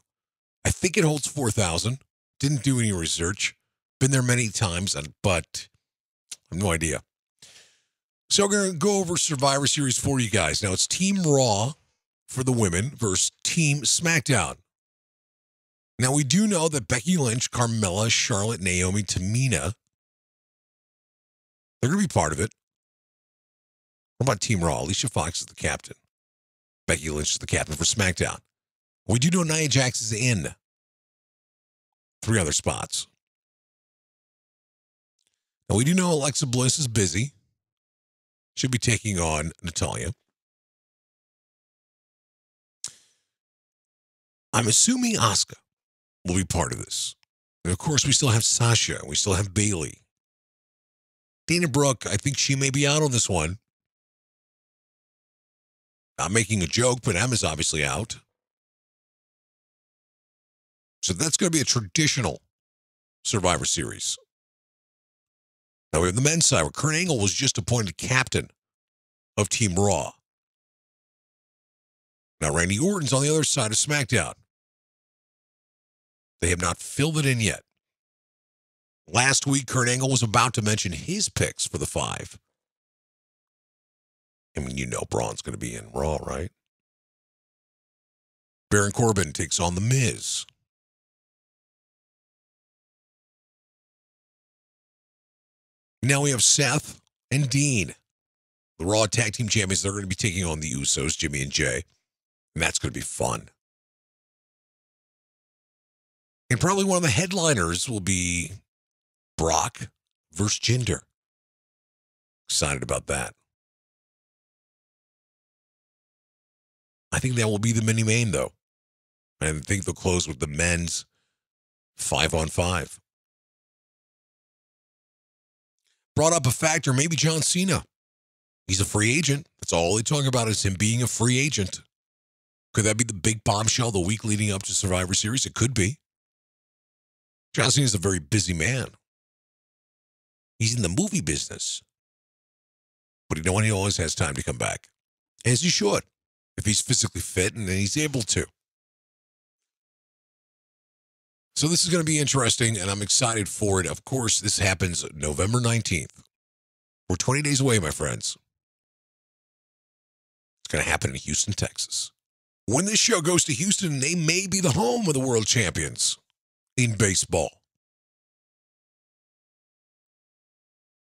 I think it holds 4,000. Didn't do any research. Been there many times, but I have no idea. So we're going to go over Survivor Series for you guys. Now, it's Team Raw for the women versus Team SmackDown. Now, we do know that Becky Lynch, Carmella, Charlotte, Naomi, Tamina, they're going to be part of it. What about Team Raw? Alicia Fox is the captain. Becky Lynch is the captain for SmackDown. We do know Nia Jax is in 3 other spots. Now, we do know Alexa Bliss is busy. Should be taking on Natalya. I'm assuming Asuka will be part of this. And of course, we still have Sasha. We still have Bayley. Dana Brooke, I think she may be out on this one. Not making a joke, but Emma's obviously out. So that's going to be a traditional Survivor Series. Now we have the men's side where Kurt Angle was just appointed captain of Team Raw. Now Randy Orton's on the other side of SmackDown. They have not filled it in yet. Last week, Kurt Angle was about to mention his picks for the 5. I mean, you know Braun's going to be in Raw, right? Baron Corbin takes on The Miz. Now we have Seth and Dean. The Raw Tag Team Champions, they're going to be taking on the Usos, Jimmy and Jay. And that's going to be fun. And probably one of the headliners will be Brock versus Jinder. Excited about that. I think that will be the mini-main, though. I think they'll close with the men's 5-on-5. Brought up a factor, maybe John Cena. He's a free agent. That's all they talk about is him being a free agent. Could that be the big bombshell the week leading up to Survivor Series? It could be. John Cena is a very busy man. He's in the movie business. But you know what? He always has time to come back. As he should, if he's physically fit and he's able to. So this is going to be interesting, and I'm excited for it. Of course, this happens November 19th. We're 20 days away, my friends. It's going to happen in Houston, Texas. When this show goes to Houston, they may be the home of the world champions in baseball.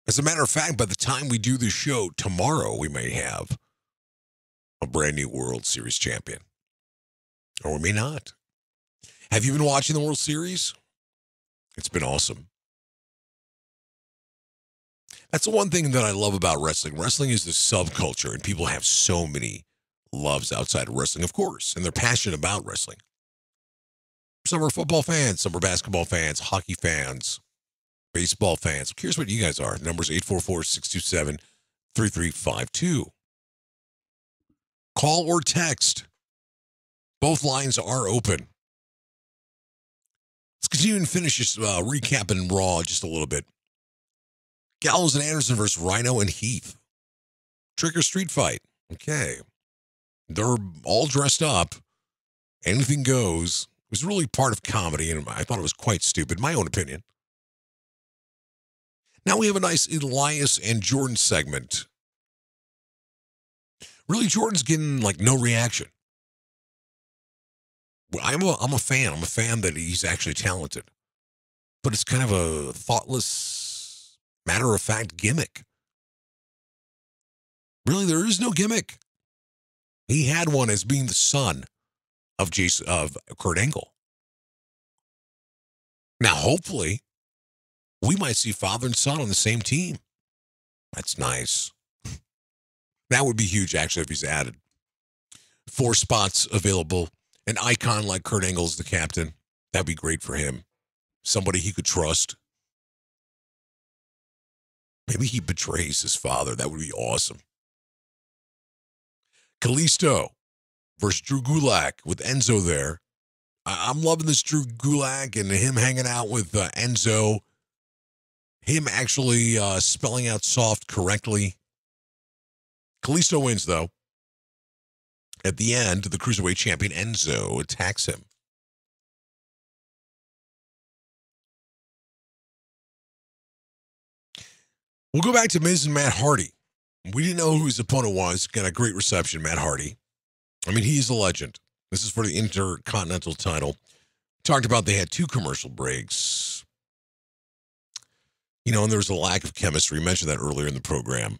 As a matter of fact, by the time we do this show tomorrow, we may have a brand new World Series champion. Or we may not. Have you been watching the World Series? It's been awesome. That's the one thing that I love about wrestling. Wrestling is the subculture, and people have so many loves outside of wrestling, of course, and they're passionate about wrestling. Some are football fans, some are basketball fans, hockey fans, baseball fans. I'm curious what you guys are. The number's 844-627-3352. Call or text. Both lines are open. Let's continue and finish this recapping Raw just a little bit. Gallows and Anderson versus Rhino and Heath. Trick or street fight. Okay. They're all dressed up. Anything goes. It was really part of comedy, and I thought it was quite stupid, my own opinion. Now we have a nice Elias and Jordan segment. Really, Jordan's getting, like, no reaction. I'm a fan. I'm a fan that he's actually talented. But it's kind of a thoughtless, matter-of-fact gimmick. Really, there is no gimmick. He had one as being the son of Kurt Angle. Now, hopefully, we might see father and son on the same team. That's nice. That would be huge, actually, if he's added. 4 spots available. An icon like Kurt Angle's the captain. That'd be great for him. Somebody he could trust. Maybe he betrays his father. That would be awesome. Kalisto versus Drew Gulak with Enzo there. I'm loving this Drew Gulak and him hanging out with Enzo. Him actually spelling out soft correctly. Kalisto wins, though. At the end, the Cruiserweight champion Enzo attacks him. We'll go back to Miz and Matt Hardy. We didn't know who his opponent was. Got a great reception, Matt Hardy. I mean, he's a legend. This is for the Intercontinental title. Talked about they had 2 commercial breaks. You know, and there was a lack of chemistry. We mentioned that earlier in the program.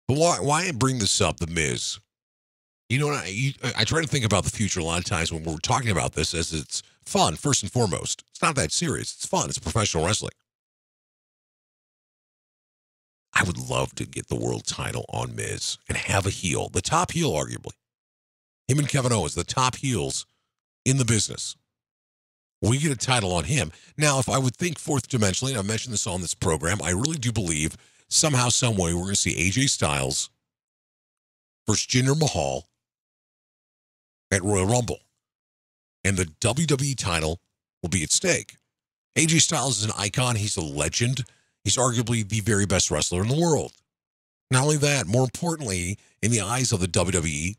But why I bring this up, The Miz? You know, I try to think about the future a lot of times when we're talking about this as it's fun, first and foremost. It's not that serious. It's fun. It's professional wrestling. I would love to get the world title on Miz and have a heel, the top heel, arguably. Him and Kevin Owens, the top heels in the business. We get a title on him. Now, if I would think fourth dimensionally, and I've mentioned this on this program, I really do believe somehow, some way, we're going to see AJ Styles versus Jinder Mahal at Royal Rumble. And the WWE title will be at stake. AJ Styles is an icon. He's a legend. He's arguably the very best wrestler in the world. Not only that, more importantly, in the eyes of the WWE,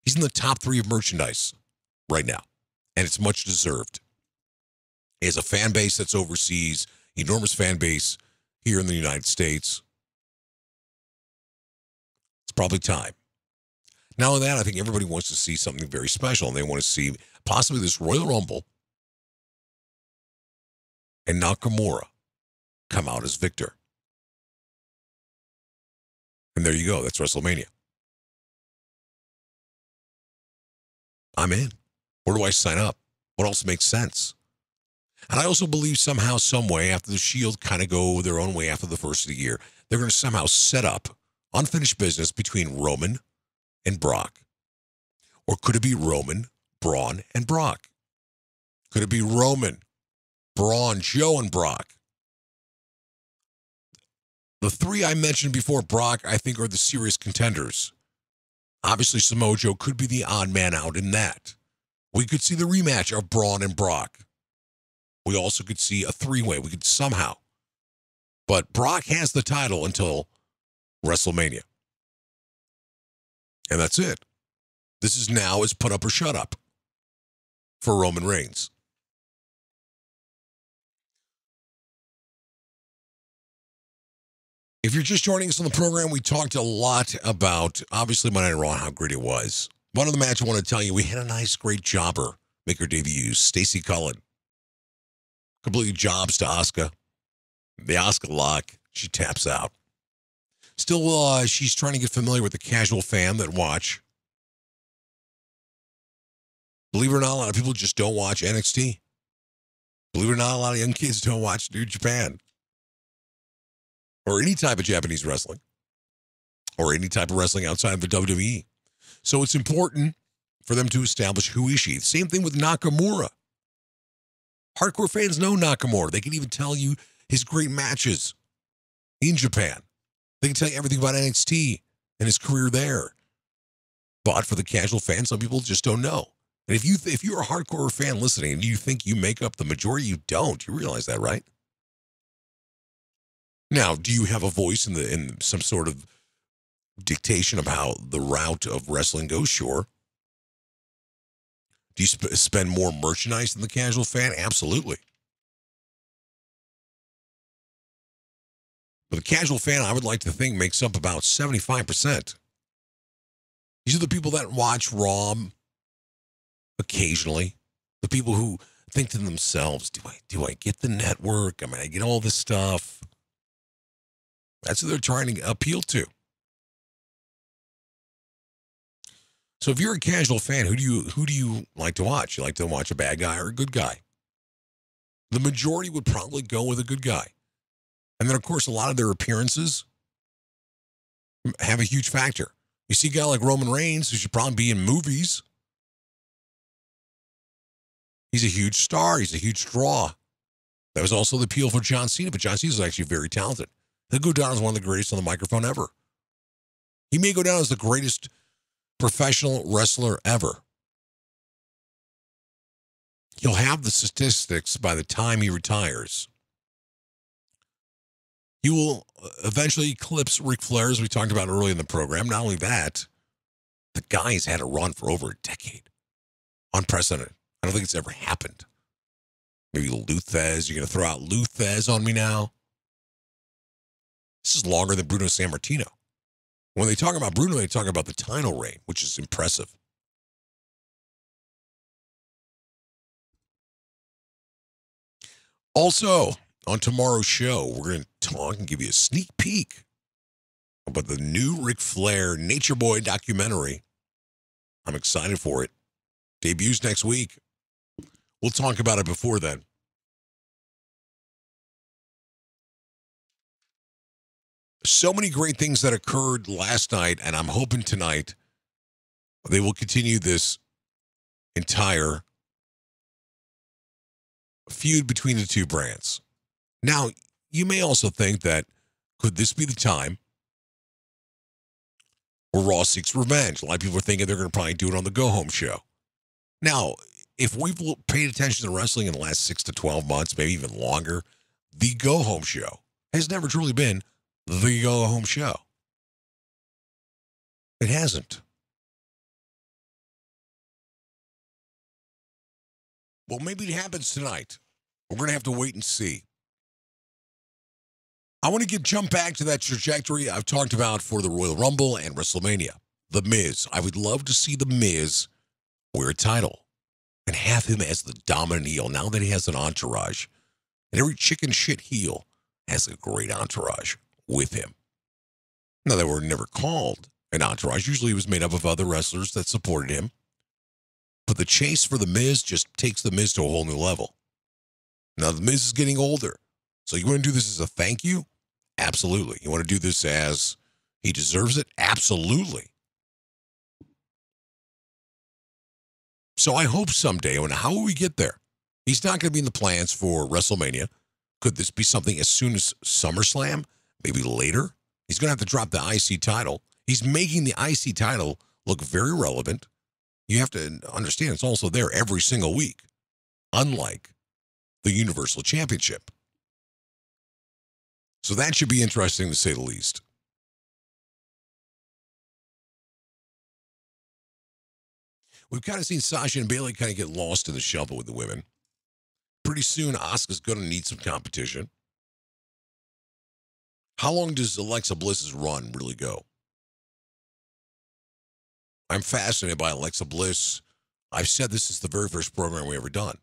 he's in the top 3 of merchandise right now. And it's much deserved. He has a fan base that's overseas, enormous fan base here in the United States. It's probably time. Not only that, I think everybody wants to see something very special, and they want to see possibly this Royal Rumble and Nakamura come out as victor. And there you go. That's WrestleMania. I'm in. Where do I sign up? What else makes sense? And I also believe somehow, some way, after the Shield kind of go their own way after the first of the year, they're going to somehow set up unfinished business between Roman and Brock. Or could it be Roman, Braun, and Brock? Could it be Roman, Braun, Joe, and Brock? The 3 I mentioned before, Brock, I think, are the serious contenders. Obviously, Samoa Joe could be the odd man out in that. We could see the rematch of Braun and Brock. We also could see a 3-way. We could somehow. But Brock has the title until WrestleMania. And that's it. This is now is put up or shut up for Roman Reigns. If you're just joining us on the program, we talked a lot about, obviously, Monday Night Raw and how great it was. One of the matches I want to tell you, we had a nice, great jobber make her debut, Stacey Cullen. Completely jobs to Asuka. The Asuka lock, she taps out. Still, she's trying to get familiar with the casual fan that watch. Believe it or not, a lot of people just don't watch NXT. Believe it or not, a lot of young kids don't watch New Japan. Or any type of Japanese wrestling. Or any type of wrestling outside of the WWE. So it's important for them to establish who is she. Same thing with Nakamura. Hardcore fans know Nakamura. They can even tell you his great matches in Japan. They can tell you everything about NXT and his career there. But for the casual fan, some people just don't know. And if you're a hardcore fan listening and you think you make up the majority, you don't. You realize that, right? Now, do you have a voice in some sort of dictation of how the route of wrestling goes? Sure. Do you spend more merchandise than the casual fan? Absolutely. But the casual fan, I would like to think, makes up about 75%. These are the people that watch Raw occasionally. The people who think to themselves, do I get the network? I mean, I get all this stuff. That's what they're trying to appeal to. So if you're a casual fan, who do you like to watch? You like to watch a bad guy or a good guy? The majority would probably go with a good guy. And then, of course, a lot of their appearances have a huge factor. You see a guy like Roman Reigns, who should probably be in movies. He's a huge star. He's a huge draw. That was also the appeal for John Cena, but John Cena is actually very talented. He'll go down as one of the greatest on the microphone ever. He may go down as the greatest professional wrestler ever. He'll have the statistics by the time he retires. He will eventually eclipse Ric Flair, as we talked about earlier in the program. Not only that, the guy's had a run for over a decade. Unprecedented. I don't think it's ever happened. Maybe Luthez. You're going to throw out Luthez on me now? This is longer than Bruno Sammartino. When they talk about Bruno, they talk about the title reign, which is impressive. Also, on tomorrow's show, we're going to talk and give you a sneak peek about the new Ric Flair Nature Boy documentary. I'm excited for it. Debuts next week. We'll talk about it before then. So many great things that occurred last night, and I'm hoping tonight they will continue this entire feud between the two brands. Now, you may also think that, could this be the time where Raw seeks revenge? A lot of people are thinking they're going to probably do it on the Go Home show. Now, if we've paid attention to wrestling in the last 6 to 12 months, maybe even longer, the Go Home show has never truly been the Go Home show. It hasn't. Well, maybe it happens tonight. We're going to have to wait and see. I want to jump back to that trajectory I've talked about for the Royal Rumble and WrestleMania. The Miz. I would love to see The Miz wear a title and have him as the dominant heel now that he has an entourage. And every chicken shit heel has a great entourage with him. Now, they were never called an entourage. Usually it was made up of other wrestlers that supported him. But the chase for The Miz just takes The Miz to a whole new level. Now, The Miz is getting older. So you want to do this as a thank you? Absolutely. You want to do this as he deserves it? Absolutely. So I hope someday, and how will we get there? He's not going to be in the plans for WrestleMania. Could this be something as soon as SummerSlam? Maybe later? He's going to have to drop the IC title. He's making the IC title look very relevant. You have to understand it's also there every single week, unlike the Universal Championship. So that should be interesting to say the least. We've kind of seen Sasha and Bayley kind of get lost in the shuffle with the women. Pretty soon, Asuka's going to need some competition. How long does Alexa Bliss's run really go? I'm fascinated by Alexa Bliss. I've said this is the very first program we ever done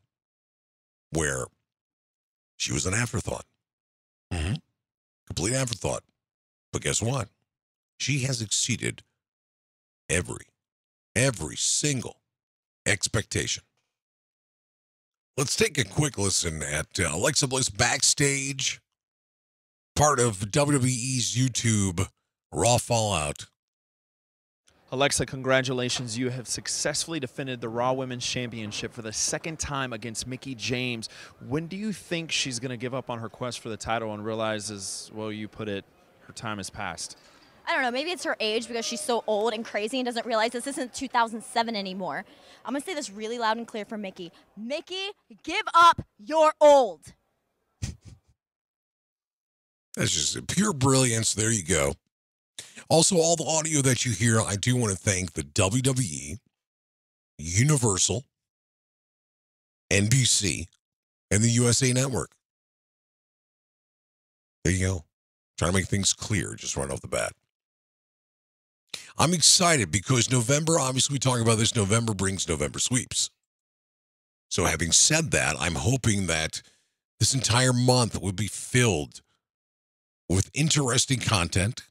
where she was an afterthought. Complete afterthought. But guess what? She has exceeded every single expectation. Let's take a quick listen at Alexa Bliss backstage, part of WWE's YouTube Raw Fallout. Alexa, congratulations. You have successfully defended the Raw Women's Championship for the second time against Mickie James. When do you think she's going to give up on her quest for the title and realize, as well you put it, her time has passed? I don't know, maybe it's her age because she's so old and crazy and doesn't realize this isn't 2007 anymore. I'm going to say this really loud and clear for Mickie. Mickie, give up, you're old. That's just pure brilliance. There you go. Also, all the audio that you hear, I do want to thank the WWE, Universal, NBC, and the USA Network. There you go. Trying to make things clear just right off the bat. I'm excited because November, obviously we talk about this, November brings November sweeps. So having said that, I'm hoping that this entire month will be filled with interesting content,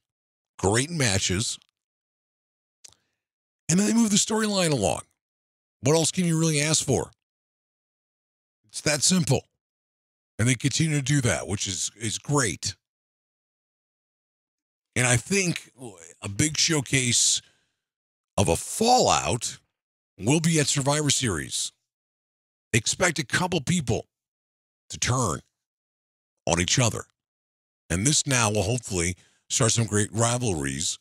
great matches, and then they move the storyline along. What else can you really ask for? It's that simple. And they continue to do that, which is great. And I think a big showcase of a fallout will be at Survivor Series. Expect a couple people to turn on each other. And this now will hopefully start some great rivalries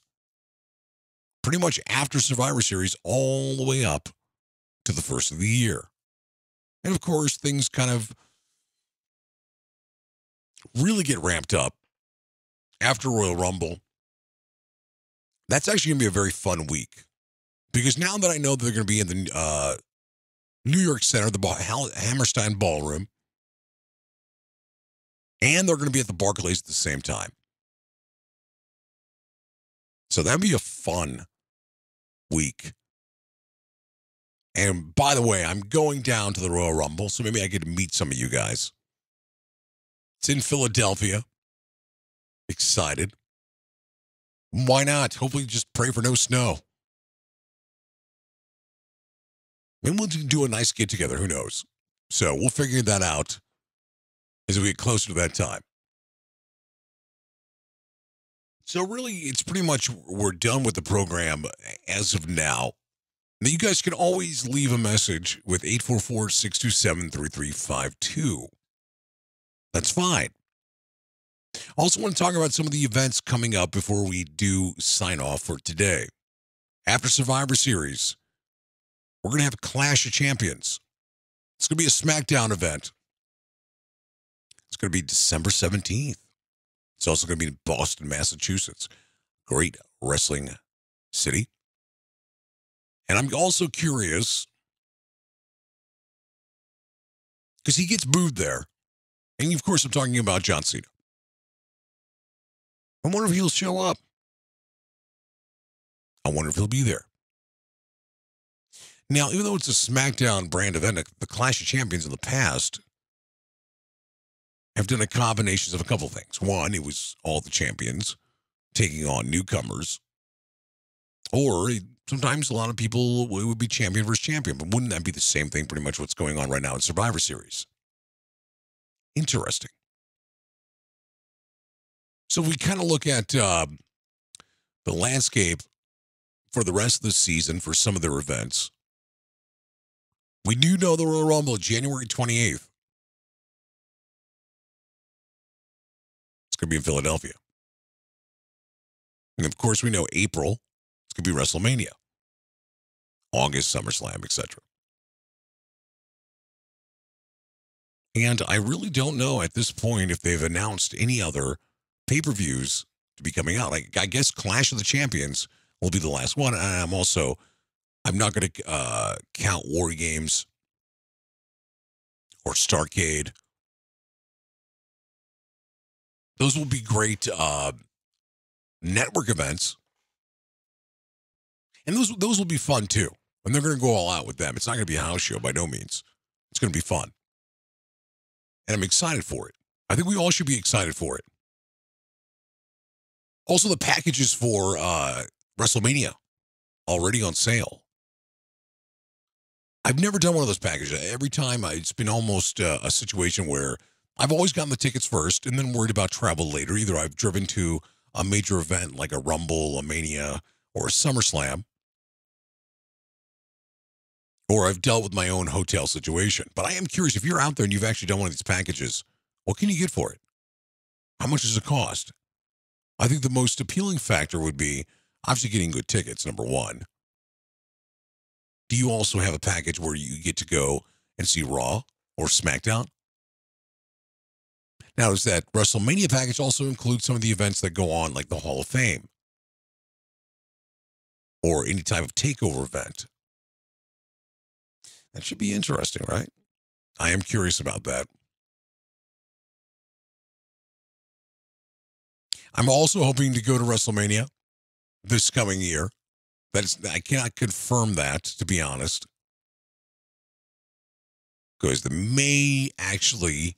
pretty much after Survivor Series all the way up to the first of the year. And of course, things kind of really get ramped up after Royal Rumble. That's actually going to be a very fun week because now that I know that they're going to be in the New York Center, the Hammerstein Ballroom, and they're going to be at the Barclays at the same time. So that'd be a fun week. And by the way, I'm going down to the Royal Rumble, so maybe I get to meet some of you guys. It's in Philadelphia. Excited. Why not? Hopefully just pray for no snow. Maybe we'll do a nice get together. Who knows? So we'll figure that out as we get closer to that time. So really, it's pretty much we're done with the program as of now. Now, you guys can always leave a message with 844-627-3352. That's fine. Also want to talk about some of the events coming up before we do sign off for today. After Survivor Series, we're going to have Clash of Champions. It's going to be a SmackDown event. It's going to be December 17th. It's also going to be in Boston, Massachusetts. Great wrestling city. And I'm also curious, because he gets booed there. And of course, I'm talking about John Cena. I wonder if he'll show up. I wonder if he'll be there. Now, even though it's a SmackDown brand event, the Clash of Champions in the past have done a combination of a couple things. One, it was all the champions taking on newcomers. Or sometimes a lot of people would be champion versus champion. But wouldn't that be the same thing, pretty much what's going on right now in Survivor Series? Interesting. So we kind of look at the landscape for the rest of the season for some of their events. We do know the Royal Rumble, January 28th. It's going to be in Philadelphia. And of course, we know April, it's going to be WrestleMania. August, SummerSlam, etc. And I really don't know at this point if they've announced any other pay-per-views to be coming out. I guess Clash of the Champions will be the last one. And I'm not going to count War Games or Starrcade Those will be great network events. And those will be fun, too. And they're going to go all out with them. It's not going to be a house show by no means. It's going to be fun. And I'm excited for it. I think we all should be excited for it. Also, the packages for WrestleMania already on sale. I've never done one of those packages. Every time it's been almost a situation where I've always gotten the tickets first and then worried about travel later. Either I've driven to a major event like a Rumble, a Mania, or a SummerSlam, or I've dealt with my own hotel situation. But I am curious, if you're out there and you've actually done one of these packages, what can you get for it? How much does it cost? I think the most appealing factor would be obviously getting good tickets, number one. Do you also have a package where you get to go and see Raw or SmackDown? Now, does that WrestleMania package also include some of the events that go on, like the Hall of Fame? Or any type of takeover event? That should be interesting, right? I am curious about that. I'm also hoping to go to WrestleMania this coming year. I cannot confirm that, to be honest. Because there may actually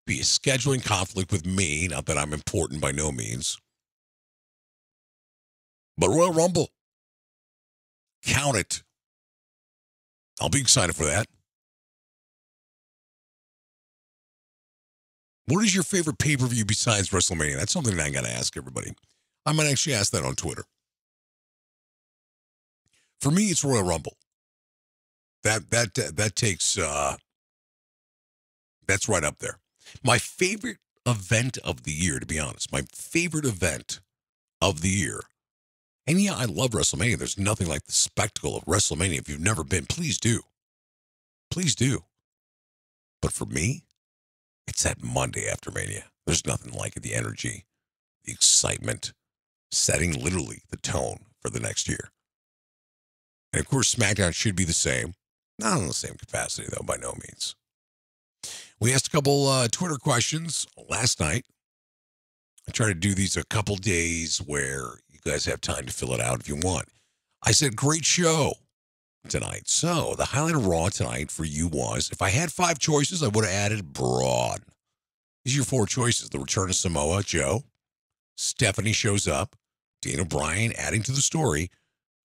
be a scheduling conflict with me. Not that I'm important by no means. But Royal Rumble. Count it. I'll be excited for that. What is your favorite pay-per-view besides WrestleMania? That's something that I got to ask everybody. I might actually ask that on Twitter. For me, it's Royal Rumble. That takes that's right up there. My favorite event of the year, to be honest, my favorite event of the year. And yeah, I love WrestleMania. There's nothing like the spectacle of WrestleMania. If you've never been, please do. Please do. But for me, it's that Monday after Mania. There's nothing like it. The energy, the excitement, setting literally the tone for the next year. And of course, SmackDown should be the same. Not in the same capacity, though, by no means. We asked a couple Twitter questions last night. I try to do these a couple days where you guys have time to fill it out if you want. I said, great show tonight. So the highlight of Raw tonight for you was, if I had 5 choices, I would have added Braun. These are your 4 choices. The return of Samoa Joe. Stephanie shows up. Dana Bryan adding to the story.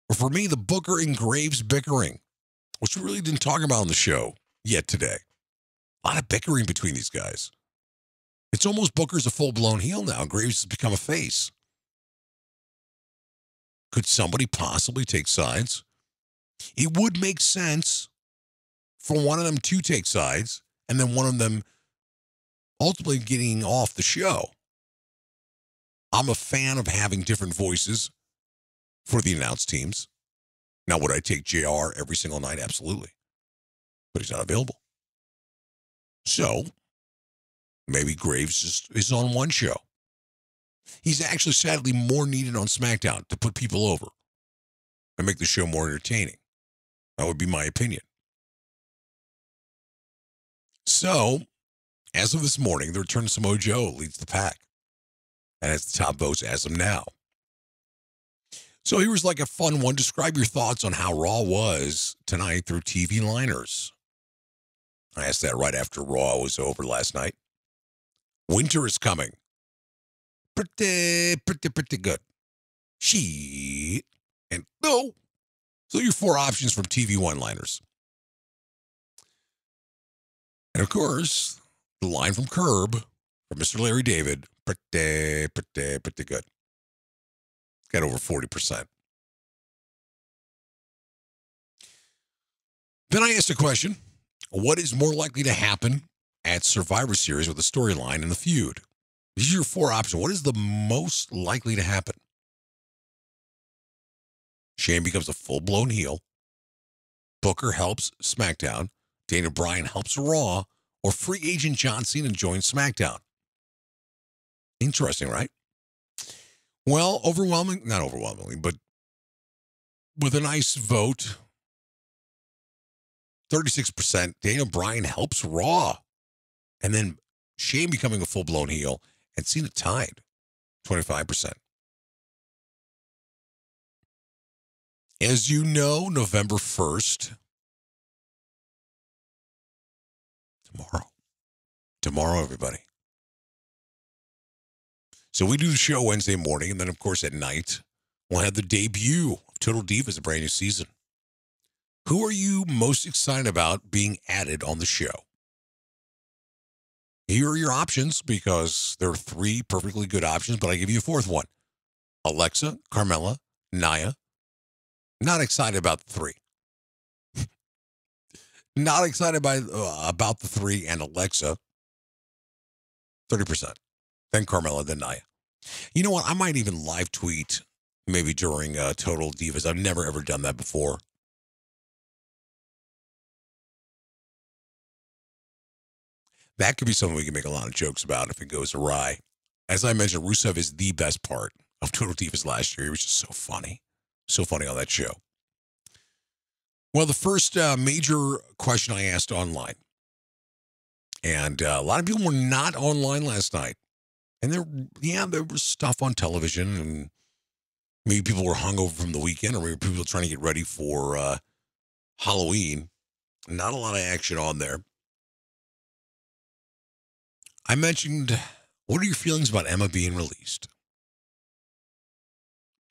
Or for me, the Booker and Graves bickering, which we really didn't talk about on the show yet today. A lot of bickering between these guys. It's almost Booker's a full-blown heel now. Graves has become a face. Could somebody possibly take sides? It would make sense for one of them to take sides and then one of them ultimately getting off the show. I'm a fan of having different voices for the announced teams. Now, would I take JR every single night? Absolutely. But he's not available. So, maybe Graves just is on one show. He's actually sadly more needed on SmackDown to put people over and make the show more entertaining. That would be my opinion. So, as of this morning, the return of Samoa Joe leads the pack and has the top votes as of now. So here was like a fun one. Describe your thoughts on how Raw was tonight through TV liners. I asked that right after Raw was over last night. Winter is coming. Pretty good. Shit. And no. So your 4 options from TV one-liners. And of course, the line from Curb, from Mr. Larry David, pretty good. Got over 40%. Then I asked a question. What is more likely to happen at Survivor Series with the storyline and the feud? These are your 4 options. What is the most likely to happen? Shane becomes a full-blown heel. Booker helps SmackDown. Dana Bryan helps Raw. Or free agent John Cena joins SmackDown. Interesting, right? Well, not overwhelmingly, but with a nice vote, 36%, Dana Bryan helps Raw. And then Shane becoming a full-blown heel and Cena tied 25%. As you know, November 1st, tomorrow, everybody. So we do the show Wednesday morning, and then, of course, at night, we'll have the debut of Total Divas, a brand new season. Who are you most excited about being added on the show? Here are your options, because there are 3 perfectly good options, but I give you a 4th one. Alexa, Carmella, Nia. Not excited about the 3. Not excited about the 3 and Alexa. 30%. Then Carmella, then Nia. You know what? I might even live tweet maybe during Total Divas. I've never, ever done that before. That could be something we can make a lot of jokes about if it goes awry. As I mentioned, Rusev is the best part of Total Divas last year. He was just so funny. So funny on that show. Well, the first major question I asked online, and a lot of people were not online last night. And there was stuff on television, and maybe people were hungover from the weekend, or maybe people were trying to get ready for Halloween. Not a lot of action on there. I mentioned, what are your feelings about Emma being released?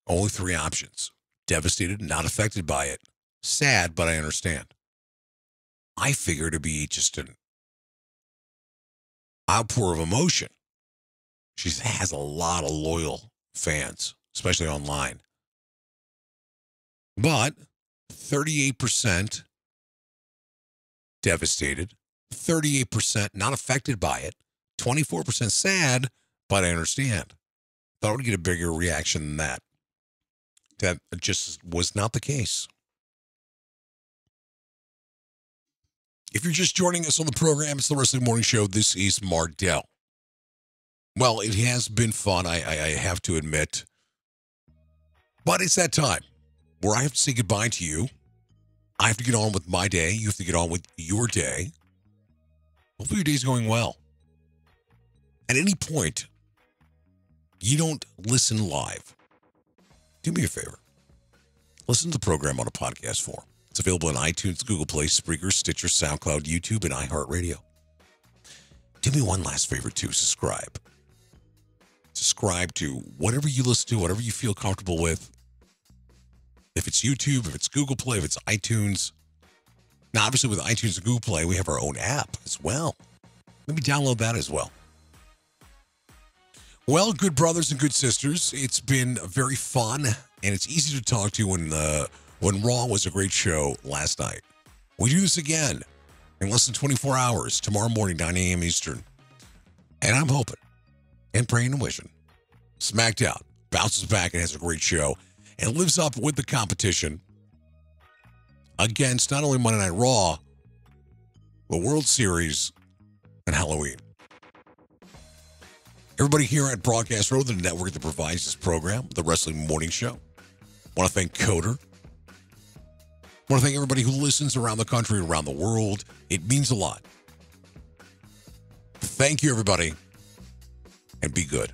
Only 3 options. Devastated, not affected by it. Sad, but I understand. I figure to be just an outpour of emotion. She has a lot of loyal fans, especially online. But 38% devastated, 38% not affected by it, 24% sad, but I understand. Thought I would get a bigger reaction than that. That just was not the case. If you're just joining us on the program, it's the Wrestling Morning Show. This is Mardel. Well, it has been fun, I have to admit. But it's that time where I have to say goodbye to you. I have to get on with my day. You have to get on with your day. Hopefully your day's going well. At any point, you don't listen live. Do me a favor. Listen to the program on a podcast form. It's available on iTunes, Google Play, Spreaker, Stitcher, SoundCloud, YouTube, and iHeartRadio. Do me one last favor, too. Subscribe. Subscribe to whatever you listen to, whatever you feel comfortable with. If it's YouTube, if it's Google Play, if it's iTunes. Now, obviously, with iTunes and Google Play, we have our own app as well. Maybe download that as well. Well, good brothers and good sisters, it's been very fun, and it's easy to talk to when Raw was a great show last night. We do this again in less than 24 hours, tomorrow morning, 9 a.m. Eastern. And I'm hoping and praying and wishing SmackDown bounces back and has a great show and lives up with the competition against not only Monday Night Raw, the World Series, and Halloween. Everybody here at Broadcast Road, the network that provides this program, the Wrestling Morning Show. I want to thank Coder. I want to thank everybody who listens around the country, around the world. It means a lot. Thank you, everybody, and be good.